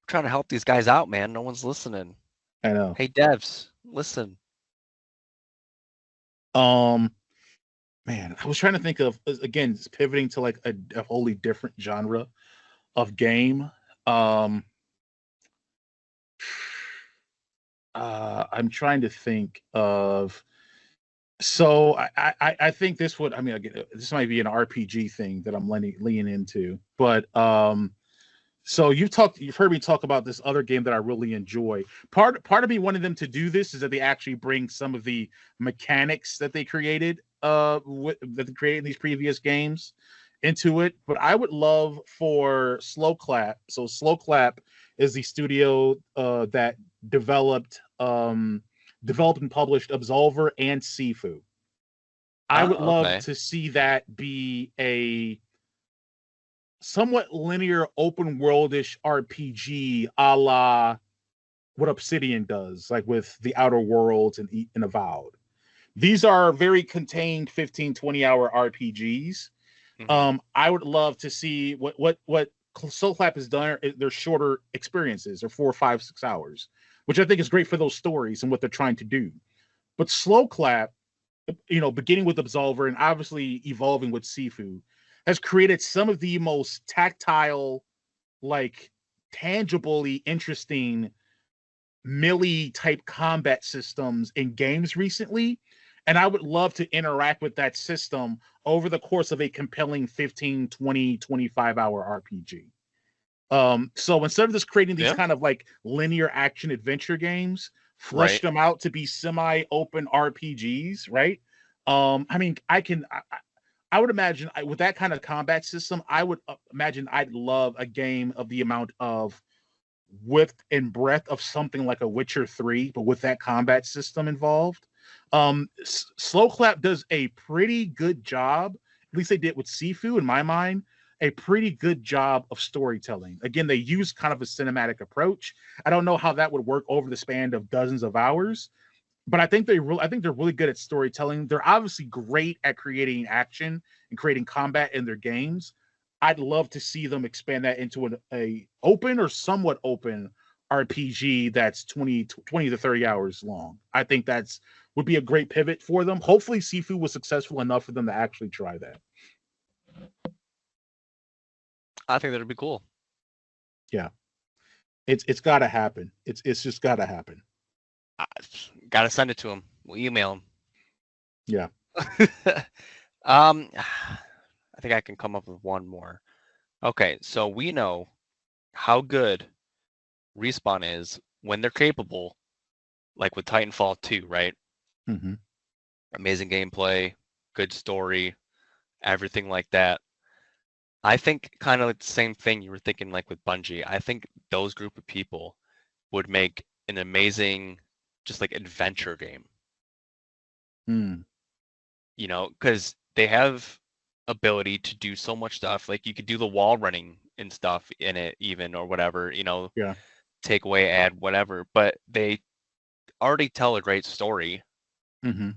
trying to help these guys out, man. No one's listening. I know. Hey, devs, listen. Um, Man, I was trying to think of again pivoting to like a wholly different genre of game. Um, I'm trying to think of. So I think this would. I mean, again, this might be an RPG thing that I'm leaning into, but so you've heard me talk about this other game that I really enjoy. Part of me wanting them to do this is that they actually bring some of the mechanics that they created that they created in these previous games into it. But I would love for Slow Clap. So Slow Clap is the studio that developed developed and published Absolver and Sifu. I would Oh, love okay. to see that be a somewhat linear open worldish RPG a la what Obsidian does, like with the Outer Worlds and Avowed. These are very contained 15, 20-hour RPGs. Mm-hmm. I would love to see what Soul Clap has done. They're shorter experiences, they're 4, 5, 6 hours, which I think is great for those stories and what they're trying to do. But Slow Clap, beginning with Absolver and obviously evolving with Sifu, has created some of the most tactile, like tangibly interesting melee type combat systems in games recently. And I would love to interact with that system over the course of a compelling 15, 20, 25-hour RPG. So instead of just creating these Yeah. kind of like linear action adventure games, flesh Right. them out to be semi-open RPGs, right? I mean, I would imagine with that kind of combat system, I would imagine I'd love a game of the amount of width and breadth of something like a Witcher 3, but with that combat system involved. Slow Clap does a pretty good job, at least they did with Sifu in my mind, a pretty good job of storytelling. Again, they use kind of a cinematic approach. I don't know how that would work over the span of dozens of hours, but I think they're really good at storytelling. They're obviously great at creating action and creating combat in their games. I'd love to see them expand that into a open or somewhat open RPG that's 20 to 30 hours long. I think that's would be a great pivot for them. Hopefully Sifu was successful enough for them to actually try that. I think that'd be cool. Yeah. It's got to happen. It's just got to happen. Gotta send it to him. We'll email him. Yeah. I think I can come up with one more. Okay, so we know how good Respawn is when they're capable, like with Titanfall 2, right? Mm-hmm. Amazing gameplay, good story, everything like that. I think kind of like the same thing you were thinking like with Bungie. I think those group of people would make an amazing just like adventure game. You know, because they have ability to do so much stuff. Like you could do the wall running and stuff in it even or whatever, you know, Yeah. take away, add whatever, but they already tell a great story. Mm-hmm.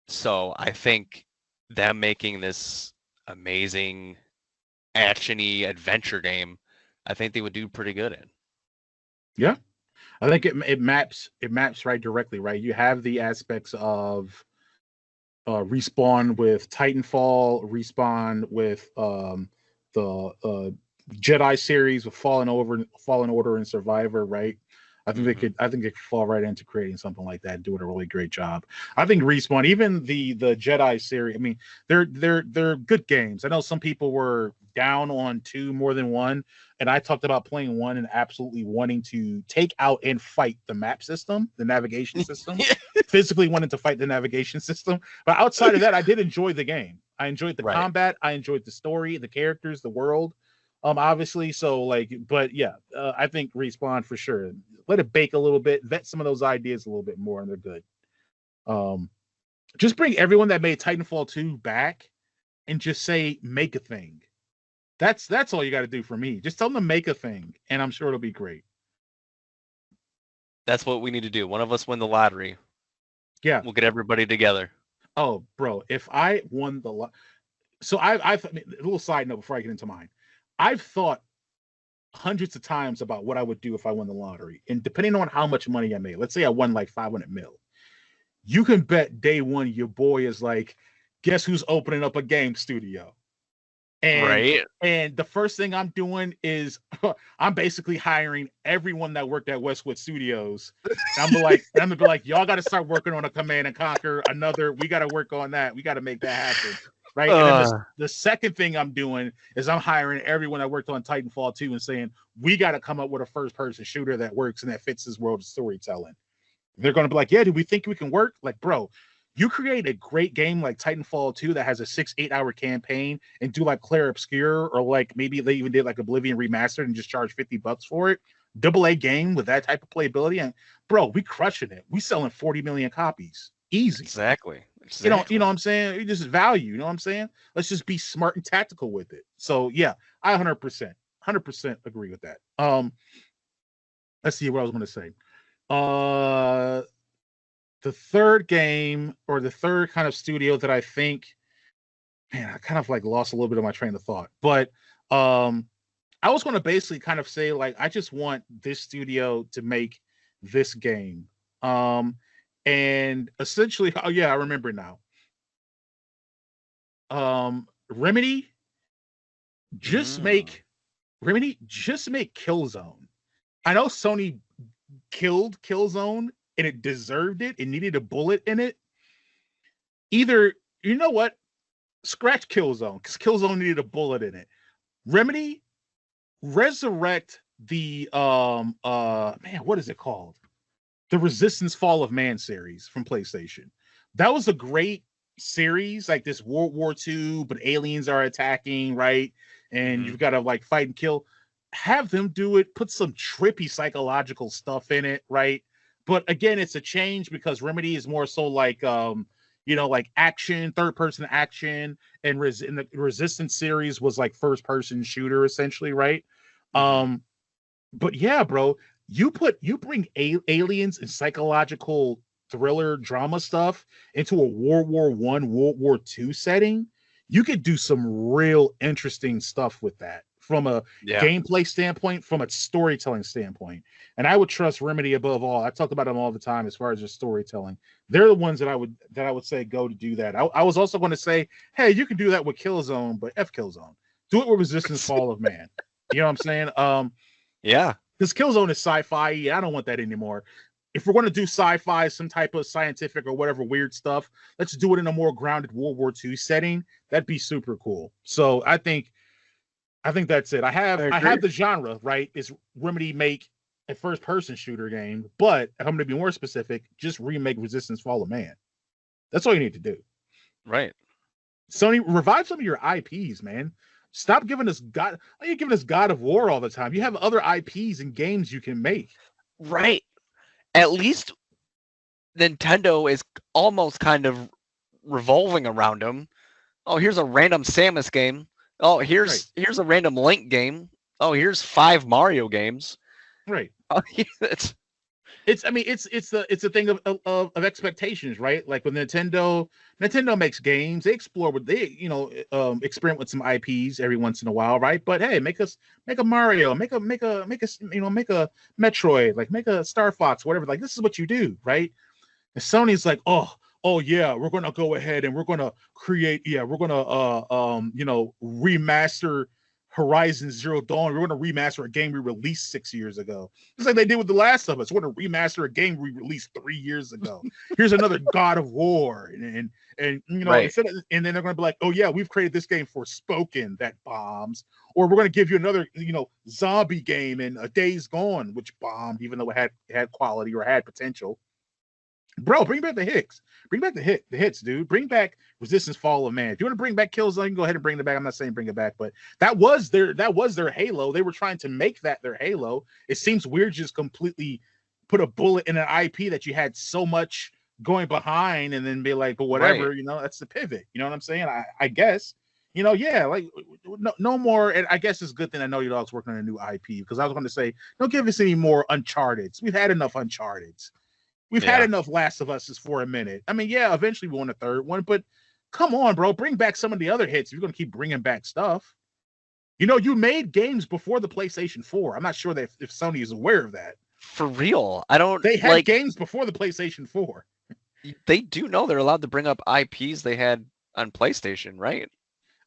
So I think them making this amazing action-y adventure game, I think they would do pretty good in. Yeah. I think it maps right directly, right? You have the aspects of Respawn with Titanfall, Respawn with the Jedi series with Fallen Order and Survivor, right? I think they could fall right into creating something like that and doing a really great job. I think Respawn, even the Jedi series, I mean, they're good games. I know some people were down on 2 more than 1, and I talked about playing 1 and absolutely wanting to take out and fight the map system, the navigation system. Physically wanted to fight the navigation system. But outside of that, I did enjoy the game. I enjoyed the combat. I enjoyed the story, the characters, the world. Obviously, so like, but yeah, I think Respawn for sure. Let it bake a little bit, vet some of those ideas a little bit more, and they're good. Just bring everyone that made Titanfall 2 back, and just say make a thing. That's all you got to do for me. Just tell them to make a thing, and I'm sure it'll be great. That's what we need to do. One of us win the lottery. Yeah, we'll get everybody together. Oh, bro, if I won the so a little side note before I get into mine. I've thought hundreds of times about what I would do if I won the lottery. And depending on how much money I made, let's say I won like 500 mil. You can bet day one your boy is like, guess who's opening up a game studio? And the first thing I'm doing is I'm basically hiring everyone that worked at Westwood Studios. I'm gonna be like, y'all got to start working on a Command and Conquer. We got to work on that. We got to make that happen. Right. And then the second thing I'm doing is I'm hiring everyone that worked on Titanfall 2 and saying, we got to come up with a first person shooter that works and that fits this world of storytelling. They're going to be like, yeah, do we think we can work? Like, bro, you create a great game like Titanfall 2 that has a 6-8 hour campaign and do like Clair Obscur, or like maybe they even did like Oblivion Remastered and just charge $50 for it. AA game with that type of playability. And bro, we crushing it. We selling 40 million copies. Easy. Exactly. You know what I'm saying? You just value, you know what I'm saying? Let's just be smart and tactical with it. So yeah, I 100% agree with that. Let's see what I was going to say. The third game, or the third kind of studio that I think, man, I kind of like lost a little bit of my train of thought, but I was going to basically kind of say, like, I just want this studio to make this game. And essentially, oh yeah, I remember now. Remedy, just make Killzone. I know Sony killed Killzone and it deserved it. It needed a bullet in it. Either, you know what? Scratch Killzone, because Killzone needed a bullet in it. Remedy, resurrect the man, what is it called? The Resistance Fall of Man series from PlayStation. That was a great series, like this World War II, but aliens are attacking, right? And you've got to like fight and kill. Have them do it, put some trippy psychological stuff in it, right? But again, it's a change because Remedy is more so like like action, third person action, and in the Resistance series was like first person shooter essentially, right? Mhm. But yeah, bro, you bring aliens and psychological thriller drama stuff into a World War One, World War Two setting. You could do some real interesting stuff with that from a Yeah. gameplay standpoint, from a storytelling standpoint. And I would trust Remedy above all. I talk about them all the time as far as just storytelling. They're the ones that I would say go to do that. I was also going to say, hey, you can do that with Killzone, but F Killzone. Do it with Resistance Fall of Man. You know what I'm saying? Yeah. Because Killzone is sci-fi. I don't want that anymore. If we're going to do sci-fi, some type of scientific or whatever weird stuff, let's do it in a more grounded World War II setting. That'd be super cool. So I think that's it. I have the genre, right? Is Remedy make a first-person shooter game, but I'm going to be more specific. Just remake Resistance Fall of Man. That's all you need to do. Right. Sony, revive some of your IPs, man. Stop giving us God. Why are you giving us God of War all the time? You have other IPs and games you can make. Right. At least Nintendo is almost kind of revolving around them. Oh, here's a random Samus game. Oh, here's a random Link game. Oh, here's 5 Mario games. Right. Oh, it's the thing of expectations, right? Like with Nintendo makes games, they explore with experiment with some IPs every once in a while, right? But hey, make a Mario, make a Metroid, like make a Star Fox, whatever. Like this is what you do, right? And Sony's like, oh yeah, we're gonna go ahead and we're gonna remaster Horizon Zero Dawn. We're going to remaster a game we released 6 years ago. It's like they did with The Last of Us. We're going to remaster a game we released 3 years ago. Here's another God of War, and right. and then they're going to be like, oh yeah, we've created this game for Spoken that bombs, or we're going to give you another zombie game in A Days Gone, which bombed, even though it had quality or had potential. Bro, bring back the hits. Bring back the hits, dude. Bring back Resistance Fall of Man. If you want to bring back Killzone, you can go ahead and bring it back. I'm not saying bring it back, but that was their Halo. They were trying to make that their Halo. It seems weird just completely put a bullet in an IP that you had so much going behind and then be like, but whatever, Right. that's the pivot. You know what I'm saying? I guess. Like no more. And I guess it's a good thing I know your dog's working on a new IP, because I was going to say, don't give us any more Uncharted's. We've had enough Uncharted's. We've had Yeah. enough Last of Us for a minute. I mean, yeah, eventually we want a third one, but come on, bro. Bring back some of the other hits if you're going to keep bringing back stuff. You made games before the PlayStation 4. I'm not sure that if Sony is aware of that. For real. I don't They had games before the PlayStation 4. They do know they're allowed to bring up IPs they had on PlayStation, right?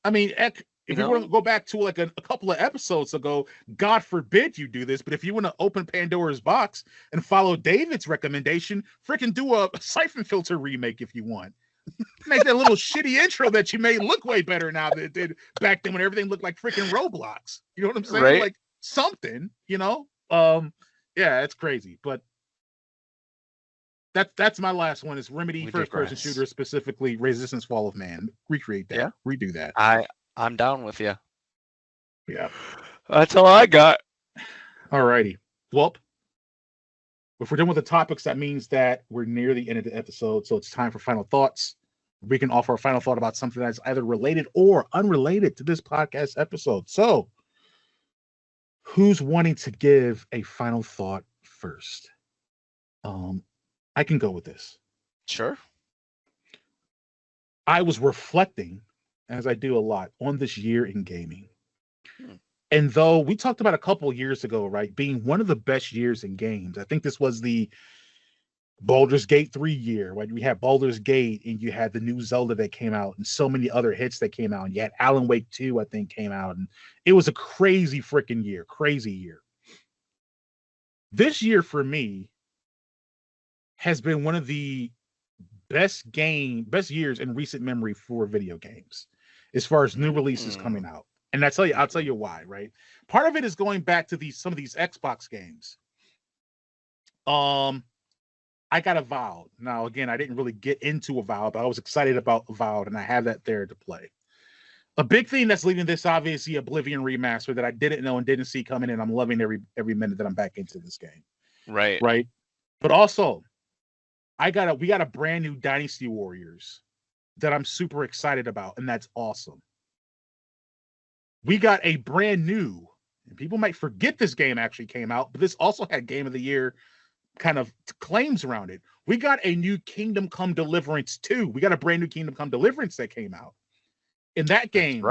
I mean, if you want to go back to like a couple of episodes ago, God forbid you do this, but if you want to open Pandora's box and follow David's recommendation, freaking do a Siphon Filter remake if you want. Make that little shitty intro that you made look way better now than it did back then when everything looked like freaking Roblox. You know what I'm saying? Right. Like something, yeah, it's crazy. But that's my last one is Remedy first person shooter, specifically Resistance Fall of Man. Recreate that. Yeah. Redo that. I'm down with you. Yeah. That's all I got. All righty. Well, if we're done with the topics, that means that we're near the end of the episode. So it's time for final thoughts. We can offer a final thought about something that's either related or unrelated to this podcast episode. So who's wanting to give a final thought first? I can go with this. Sure. I was reflecting, as I do a lot, on this year in gaming. And though we talked about a couple years ago, right, being one of the best years in games, I think this was the Baldur's Gate 3 year, right? We had Baldur's Gate and you had the new Zelda that came out and so many other hits that came out. And you had Alan Wake 2, I think, came out. And it was a crazy freaking year, crazy year. This year for me has been one of the best years in recent memory for video games as far as new releases coming out. And I'll tell you why, right? Part of it is going back to some of these Xbox games. I got Avowed. Now, again, I didn't really get into Avowed, but I was excited about Avowed, and I have that there to play. A big thing that's leading this, obviously, Oblivion remaster that I didn't know and didn't see coming in. I'm loving every minute that I'm back into this game. Right. Right. But also, we got a brand new Dynasty Warriors that I'm super excited about, and that's awesome. We got a brand new, and people might forget this game actually came out, but this also had Game of the Year kind of claims around it. We got a new Kingdom Come Deliverance 2. We got a brand new Kingdom Come Deliverance that came out. And that game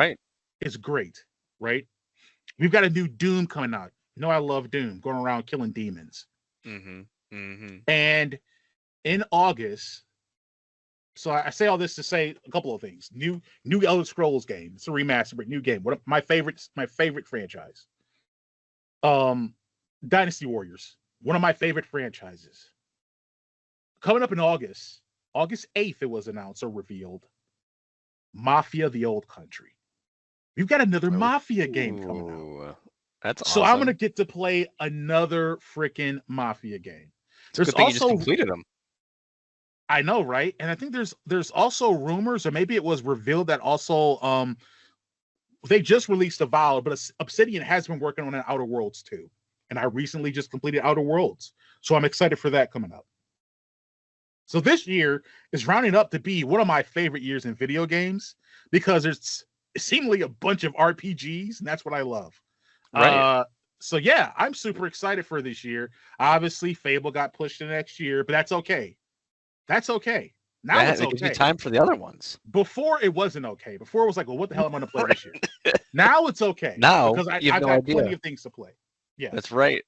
is great, right? We've got a new Doom coming out. You know I love Doom, going around killing demons. And in August, so I say all this to say a couple of things. New Elder Scrolls game. It's a remaster, but new game. One of my favorite franchise. Dynasty Warriors. One of my favorite franchises. Coming up in August 8th, it was announced or revealed. Mafia: The Old Country. We've got another Mafia game coming out. That's awesome. So I'm gonna get to play another freaking Mafia game. There's also you just completed them. I know, right? And I think there's also rumors, or maybe it was revealed that also they just released Avowed, but Obsidian has been working on an Outer Worlds too. And I recently just completed Outer Worlds. So I'm excited for that coming up. So this year is rounding up to be one of my favorite years in video games because there's seemingly a bunch of RPGs, and that's what I love. Right. So yeah, I'm super excited for this year. Obviously, Fable got pushed to next year, but that's okay. That's okay. Now it's okay. It gives you time for the other ones. Before it wasn't okay. Before it was like, well, what the hell am I going to play this year? Now it's okay. Now because I've got plenty of things to play. Yeah, that's right.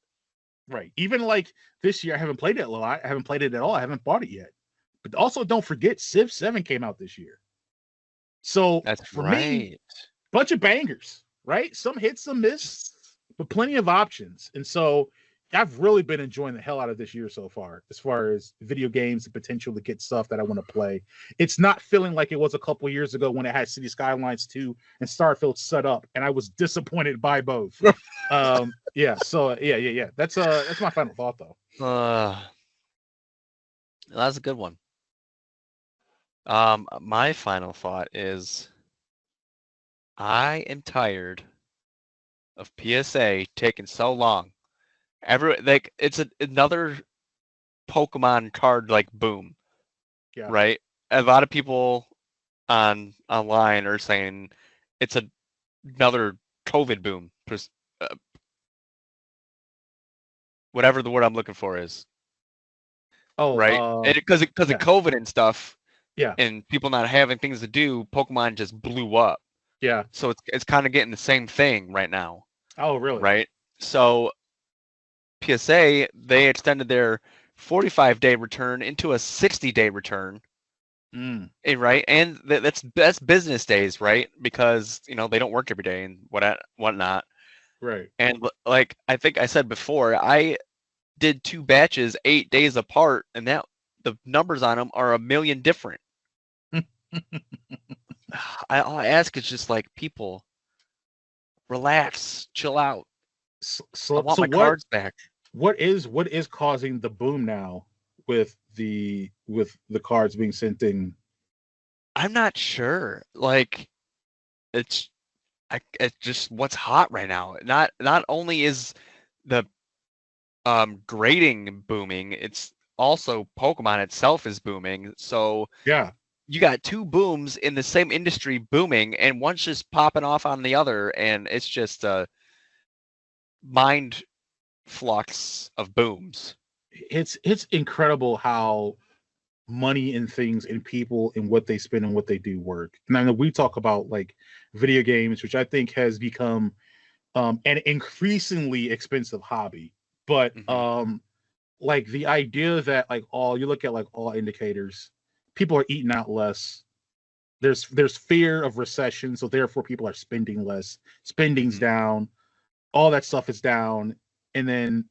Right. Even like this year, I haven't played it a lot. I haven't played it at all. I haven't bought it yet. But also, don't forget, Civ 7 came out this year. So that's for me, bunch of bangers, right? Some hits, some miss, but plenty of options. And so I've really been enjoying the hell out of this year so far, as far as video games, the potential to get stuff that I want to play. It's not feeling like it was a couple years ago when it had City Skylines 2 and Starfield set up, and I was disappointed by both. Yeah. So yeah. That's my final thought though. That's a good one. My final thought is I am tired of PSA taking so long. It's another Pokemon card like boom. Yeah. Right? A lot of people online are saying it's another COVID boom. Whatever the word I'm looking for is. Oh, right. Because of COVID and stuff. Yeah. And people not having things to do, Pokemon just blew up. Yeah. So it's kind of getting the same thing right now. Oh, really? Right. So PSA, they extended their 45-day return into a 60-day return. Right. And that's business days, right? Because they don't work every day and whatnot. Right. And like I think I said before, I did 2 batches 8 days apart, and that the numbers on them are a million different. All I ask is just like, people, relax, chill out. So I want my cards back. What is causing the boom now with the cards being sent in? I'm not sure. Like, it's just what's hot right now. Not only is the grading booming, it's also Pokemon itself is booming. So yeah, you got 2 booms in the same industry booming, and one's just popping off on the other, and it's just a mind flux of booms. It's incredible how money and things and people and what they spend and what they do work. And I know we talk about like video games, which I think has become an increasingly expensive hobby. But like the idea that like you look at like all indicators, people are eating out less. There's fear of recession, so therefore people are spending less. Spending's down, all that stuff is down, and then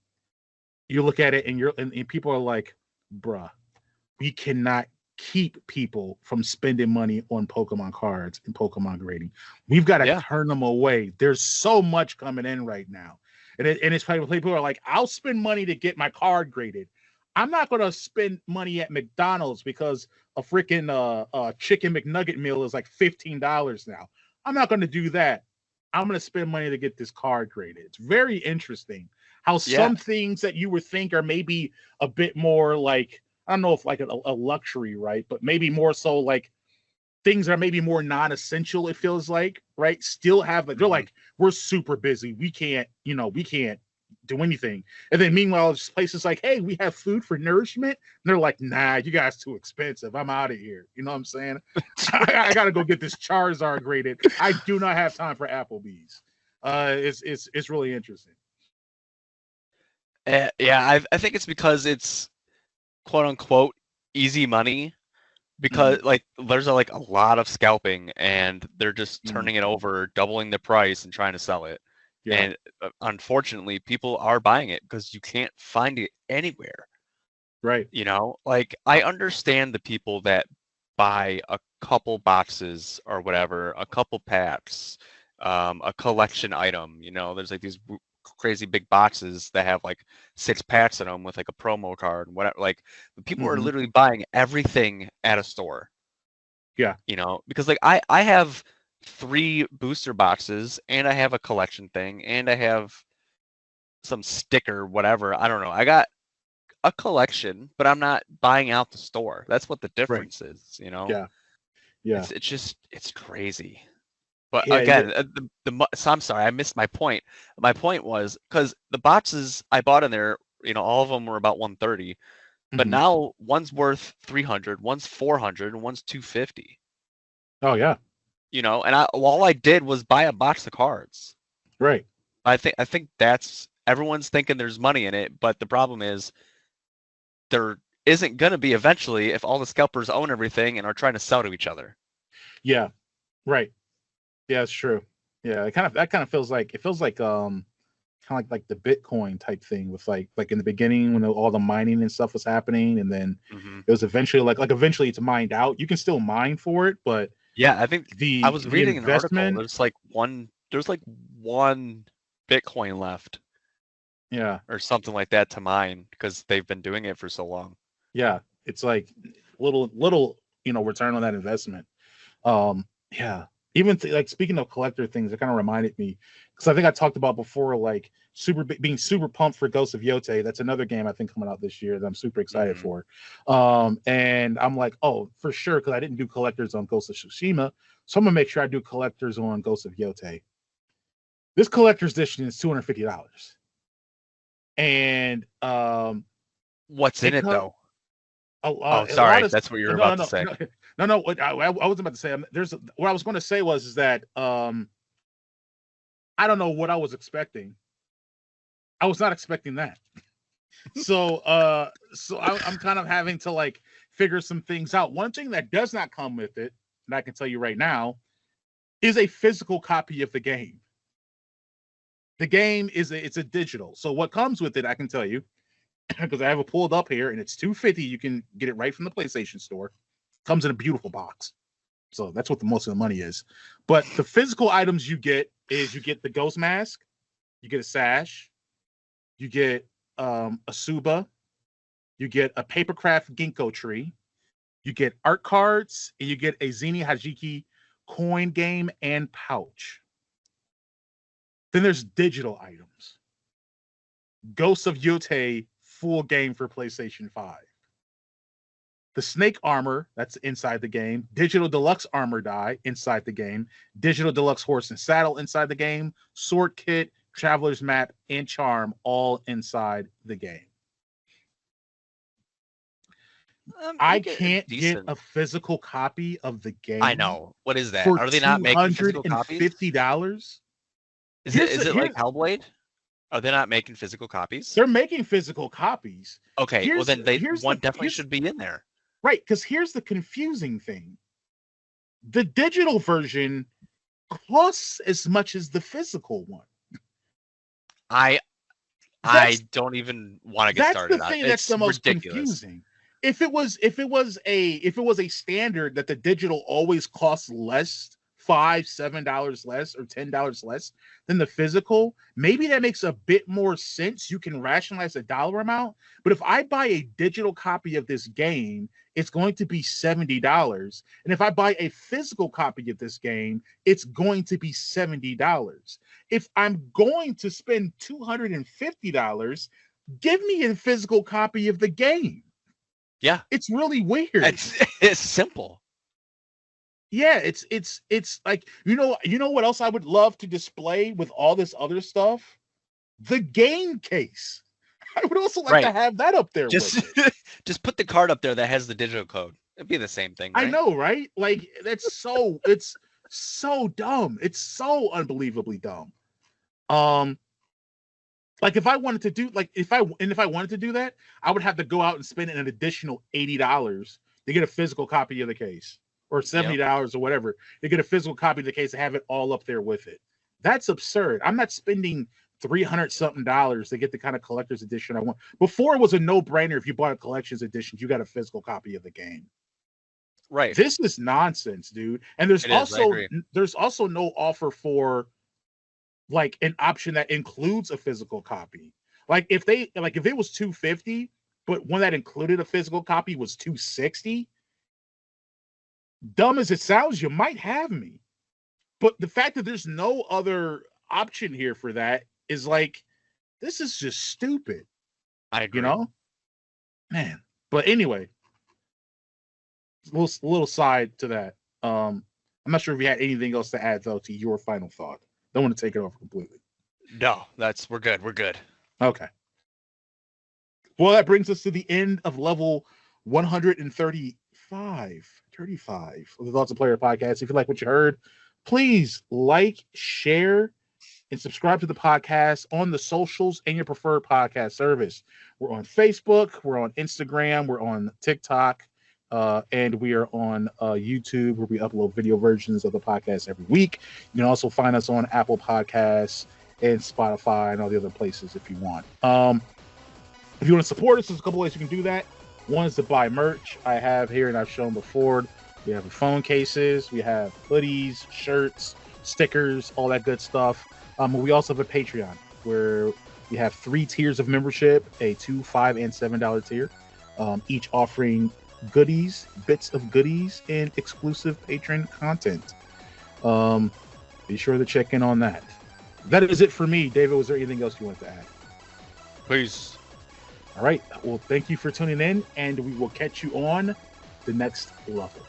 you look at it and people are like, bruh, we cannot keep people from spending money on Pokemon cards and Pokemon grading. We've got to turn them away. There's so much coming in right now. And it's probably people are like, I'll spend money to get my card graded. I'm not going to spend money at McDonald's because a freaking chicken McNugget meal is like $15 now. I'm not going to do that. I'm going to spend money to get this card graded. It's very interesting how some things that you would think are maybe a bit more like, I don't know if like a luxury, right? But maybe more so like things that are maybe more non-essential, it feels like, right? Still have like, they're like, we're super busy. We can't do anything. And then meanwhile, this places like, hey, we have food for nourishment. And they're like, nah, you guys too expensive. I'm out of here. You know what I'm saying? I gotta go get this Charizard graded. I do not have time for Applebee's. It's really interesting. Yeah, I think it's because it's quote unquote easy money, because like there's a lot of scalping and they're just turning it over, doubling the price and trying to sell it. Yeah. And unfortunately, people are buying it because you can't find it anywhere. Right. You know, like I understand the people that buy a couple boxes or whatever, a couple packs, a collection item. You know, there's like these crazy big boxes that have like 6 packs in them with like a promo card and whatever. Like people are literally buying everything at a store. Yeah. You know, because like I have 3 booster boxes and I have a collection thing and I have some sticker, whatever. I don't know. I got a collection, but I'm not buying out the store. That's what the difference is, you know? Yeah. It's crazy. But Yeah, again, so I'm sorry, I missed my point. My point was because the boxes I bought in there, you know, all of them were about 130, but now one's worth 300, one's 400, and one's 250. Oh yeah. You know, and all I did was buy a box of cards. Right. I think that's everyone's thinking there's money in it, but the problem is there isn't going to be eventually if all the scalpers own everything and are trying to sell to each other. Yeah. Right. Yeah, it's true. Yeah, that kind of feels like kind of like the Bitcoin type thing with like in the beginning when all the mining and stuff was happening, and then it was eventually like eventually it's mined out. You can still mine for it, but yeah, I think I was reading an article. There's like one Bitcoin left. Yeah, or something like that to mine because they've been doing it for so long. Yeah, it's like little return on that investment. Yeah. Even like speaking of collector things, it kind of reminded me because I think I talked about before, like being super pumped for Ghost of Yotei. That's another game I think coming out this year that I'm super excited for. And I'm like, oh, for sure, because I didn't do collectors on Ghost of Tsushima, so I'm gonna make sure I do collectors on Ghost of Yotei. This collector's edition is $250, and what's in it though? Sorry, that's what you're about to say. No. What I wasn't about to say. What I was going to say is that I don't know what I was expecting. I was not expecting that. So I'm kind of having to like figure some things out. One thing that does not come with it, and I can tell you right now, is a physical copy of the game. The game it's a digital. So what comes with it, I can tell you, because I have it pulled up here, and it's $250. You can get it right from the PlayStation Store. Comes in a beautiful box, so that's what most of the money is. But the physical items you get is you get the ghost mask, you get a sash, you get a Suba, you get a papercraft ginkgo tree, you get art cards, and you get a Zeni Hajiki coin game and pouch. Then there's digital items. Ghosts of Yotei full game for PlayStation 5. The snake armor that's inside the game, digital deluxe armor die inside the game, digital deluxe horse and saddle inside the game, sword kit, traveler's map, and charm all inside the game. I can't get a physical copy of the game. I know. What is that? Are they not making physical copies? $250? Is it like Hellblade? Are they not making physical copies? They're making physical copies. Okay, well then one definitely should be in there. Right, because here's the confusing thing. The digital version costs as much as the physical one. I don't even want to get started. That's the thing that's the most confusing. If it was a standard that the digital always costs less, $5-7 less or $10 less than the physical, maybe that makes a bit more sense. You can rationalize the dollar amount. But if I buy a digital copy of this game, it's going to be $70. And if I buy a physical copy of this game, it's going to be $70. If I'm going to spend $250, give me a physical copy of the game. Yeah. It's really weird. It's simple. Yeah, it's like you know what else I would love to display with all this other stuff? The game case. I would also like to Right. have that up there with Just it. just put the card up there that has the digital code. It'd be the same thing, I right? know, right? Like it's so dumb. It's so unbelievably dumb. Um, like if I wanted to do if I wanted to do that, I would have to go out and spend an additional $80 to get a physical copy of the case, or Yep. $70 or whatever to get a physical copy of the case and have it all up there with it. That's absurd. I'm not spending 300 something dollars to get the kind of collector's edition I want. Before it was a no-brainer if you bought a collector's edition, you got a physical copy of the game. Right. This is nonsense, dude. And It is. I agree. there's also no offer for like an option that includes a physical copy. Like if it was 250, but one that included a physical copy was 260, dumb as it sounds, you might have me. But the fact that there's no other option here for that is like, this is just stupid, I agree. you know? Man. But anyway, little side to that. I'm not sure if you had anything else to add though to your final thought. Don't want to take it over completely. No, we're good. We're good. Okay. Well, that brings us to the end of level 135 of the Thoughts of Player podcast. If you like what you heard, please like, share, and subscribe to the podcast on the socials and your preferred podcast service. We're on Facebook, we're on Instagram, we're on TikTok, and we are on YouTube, where we upload video versions of the podcast every week. You can also find us on Apple Podcasts and Spotify and all the other places if you want. If you want to support us, there's a couple ways you can do that. One is to buy merch. I have here, and I've shown before. We have phone cases, we have hoodies, shirts, stickers, all that good stuff. We also have a Patreon where we have 3 tiers of membership: a $2, $5, and $7 tier, each offering goodies, bits of goodies, and exclusive patron content. Be sure to check in on that. That is it for me. David, was there anything else you want to add? Peace. All right. Well, thank you for tuning in, and we will catch you on the next level.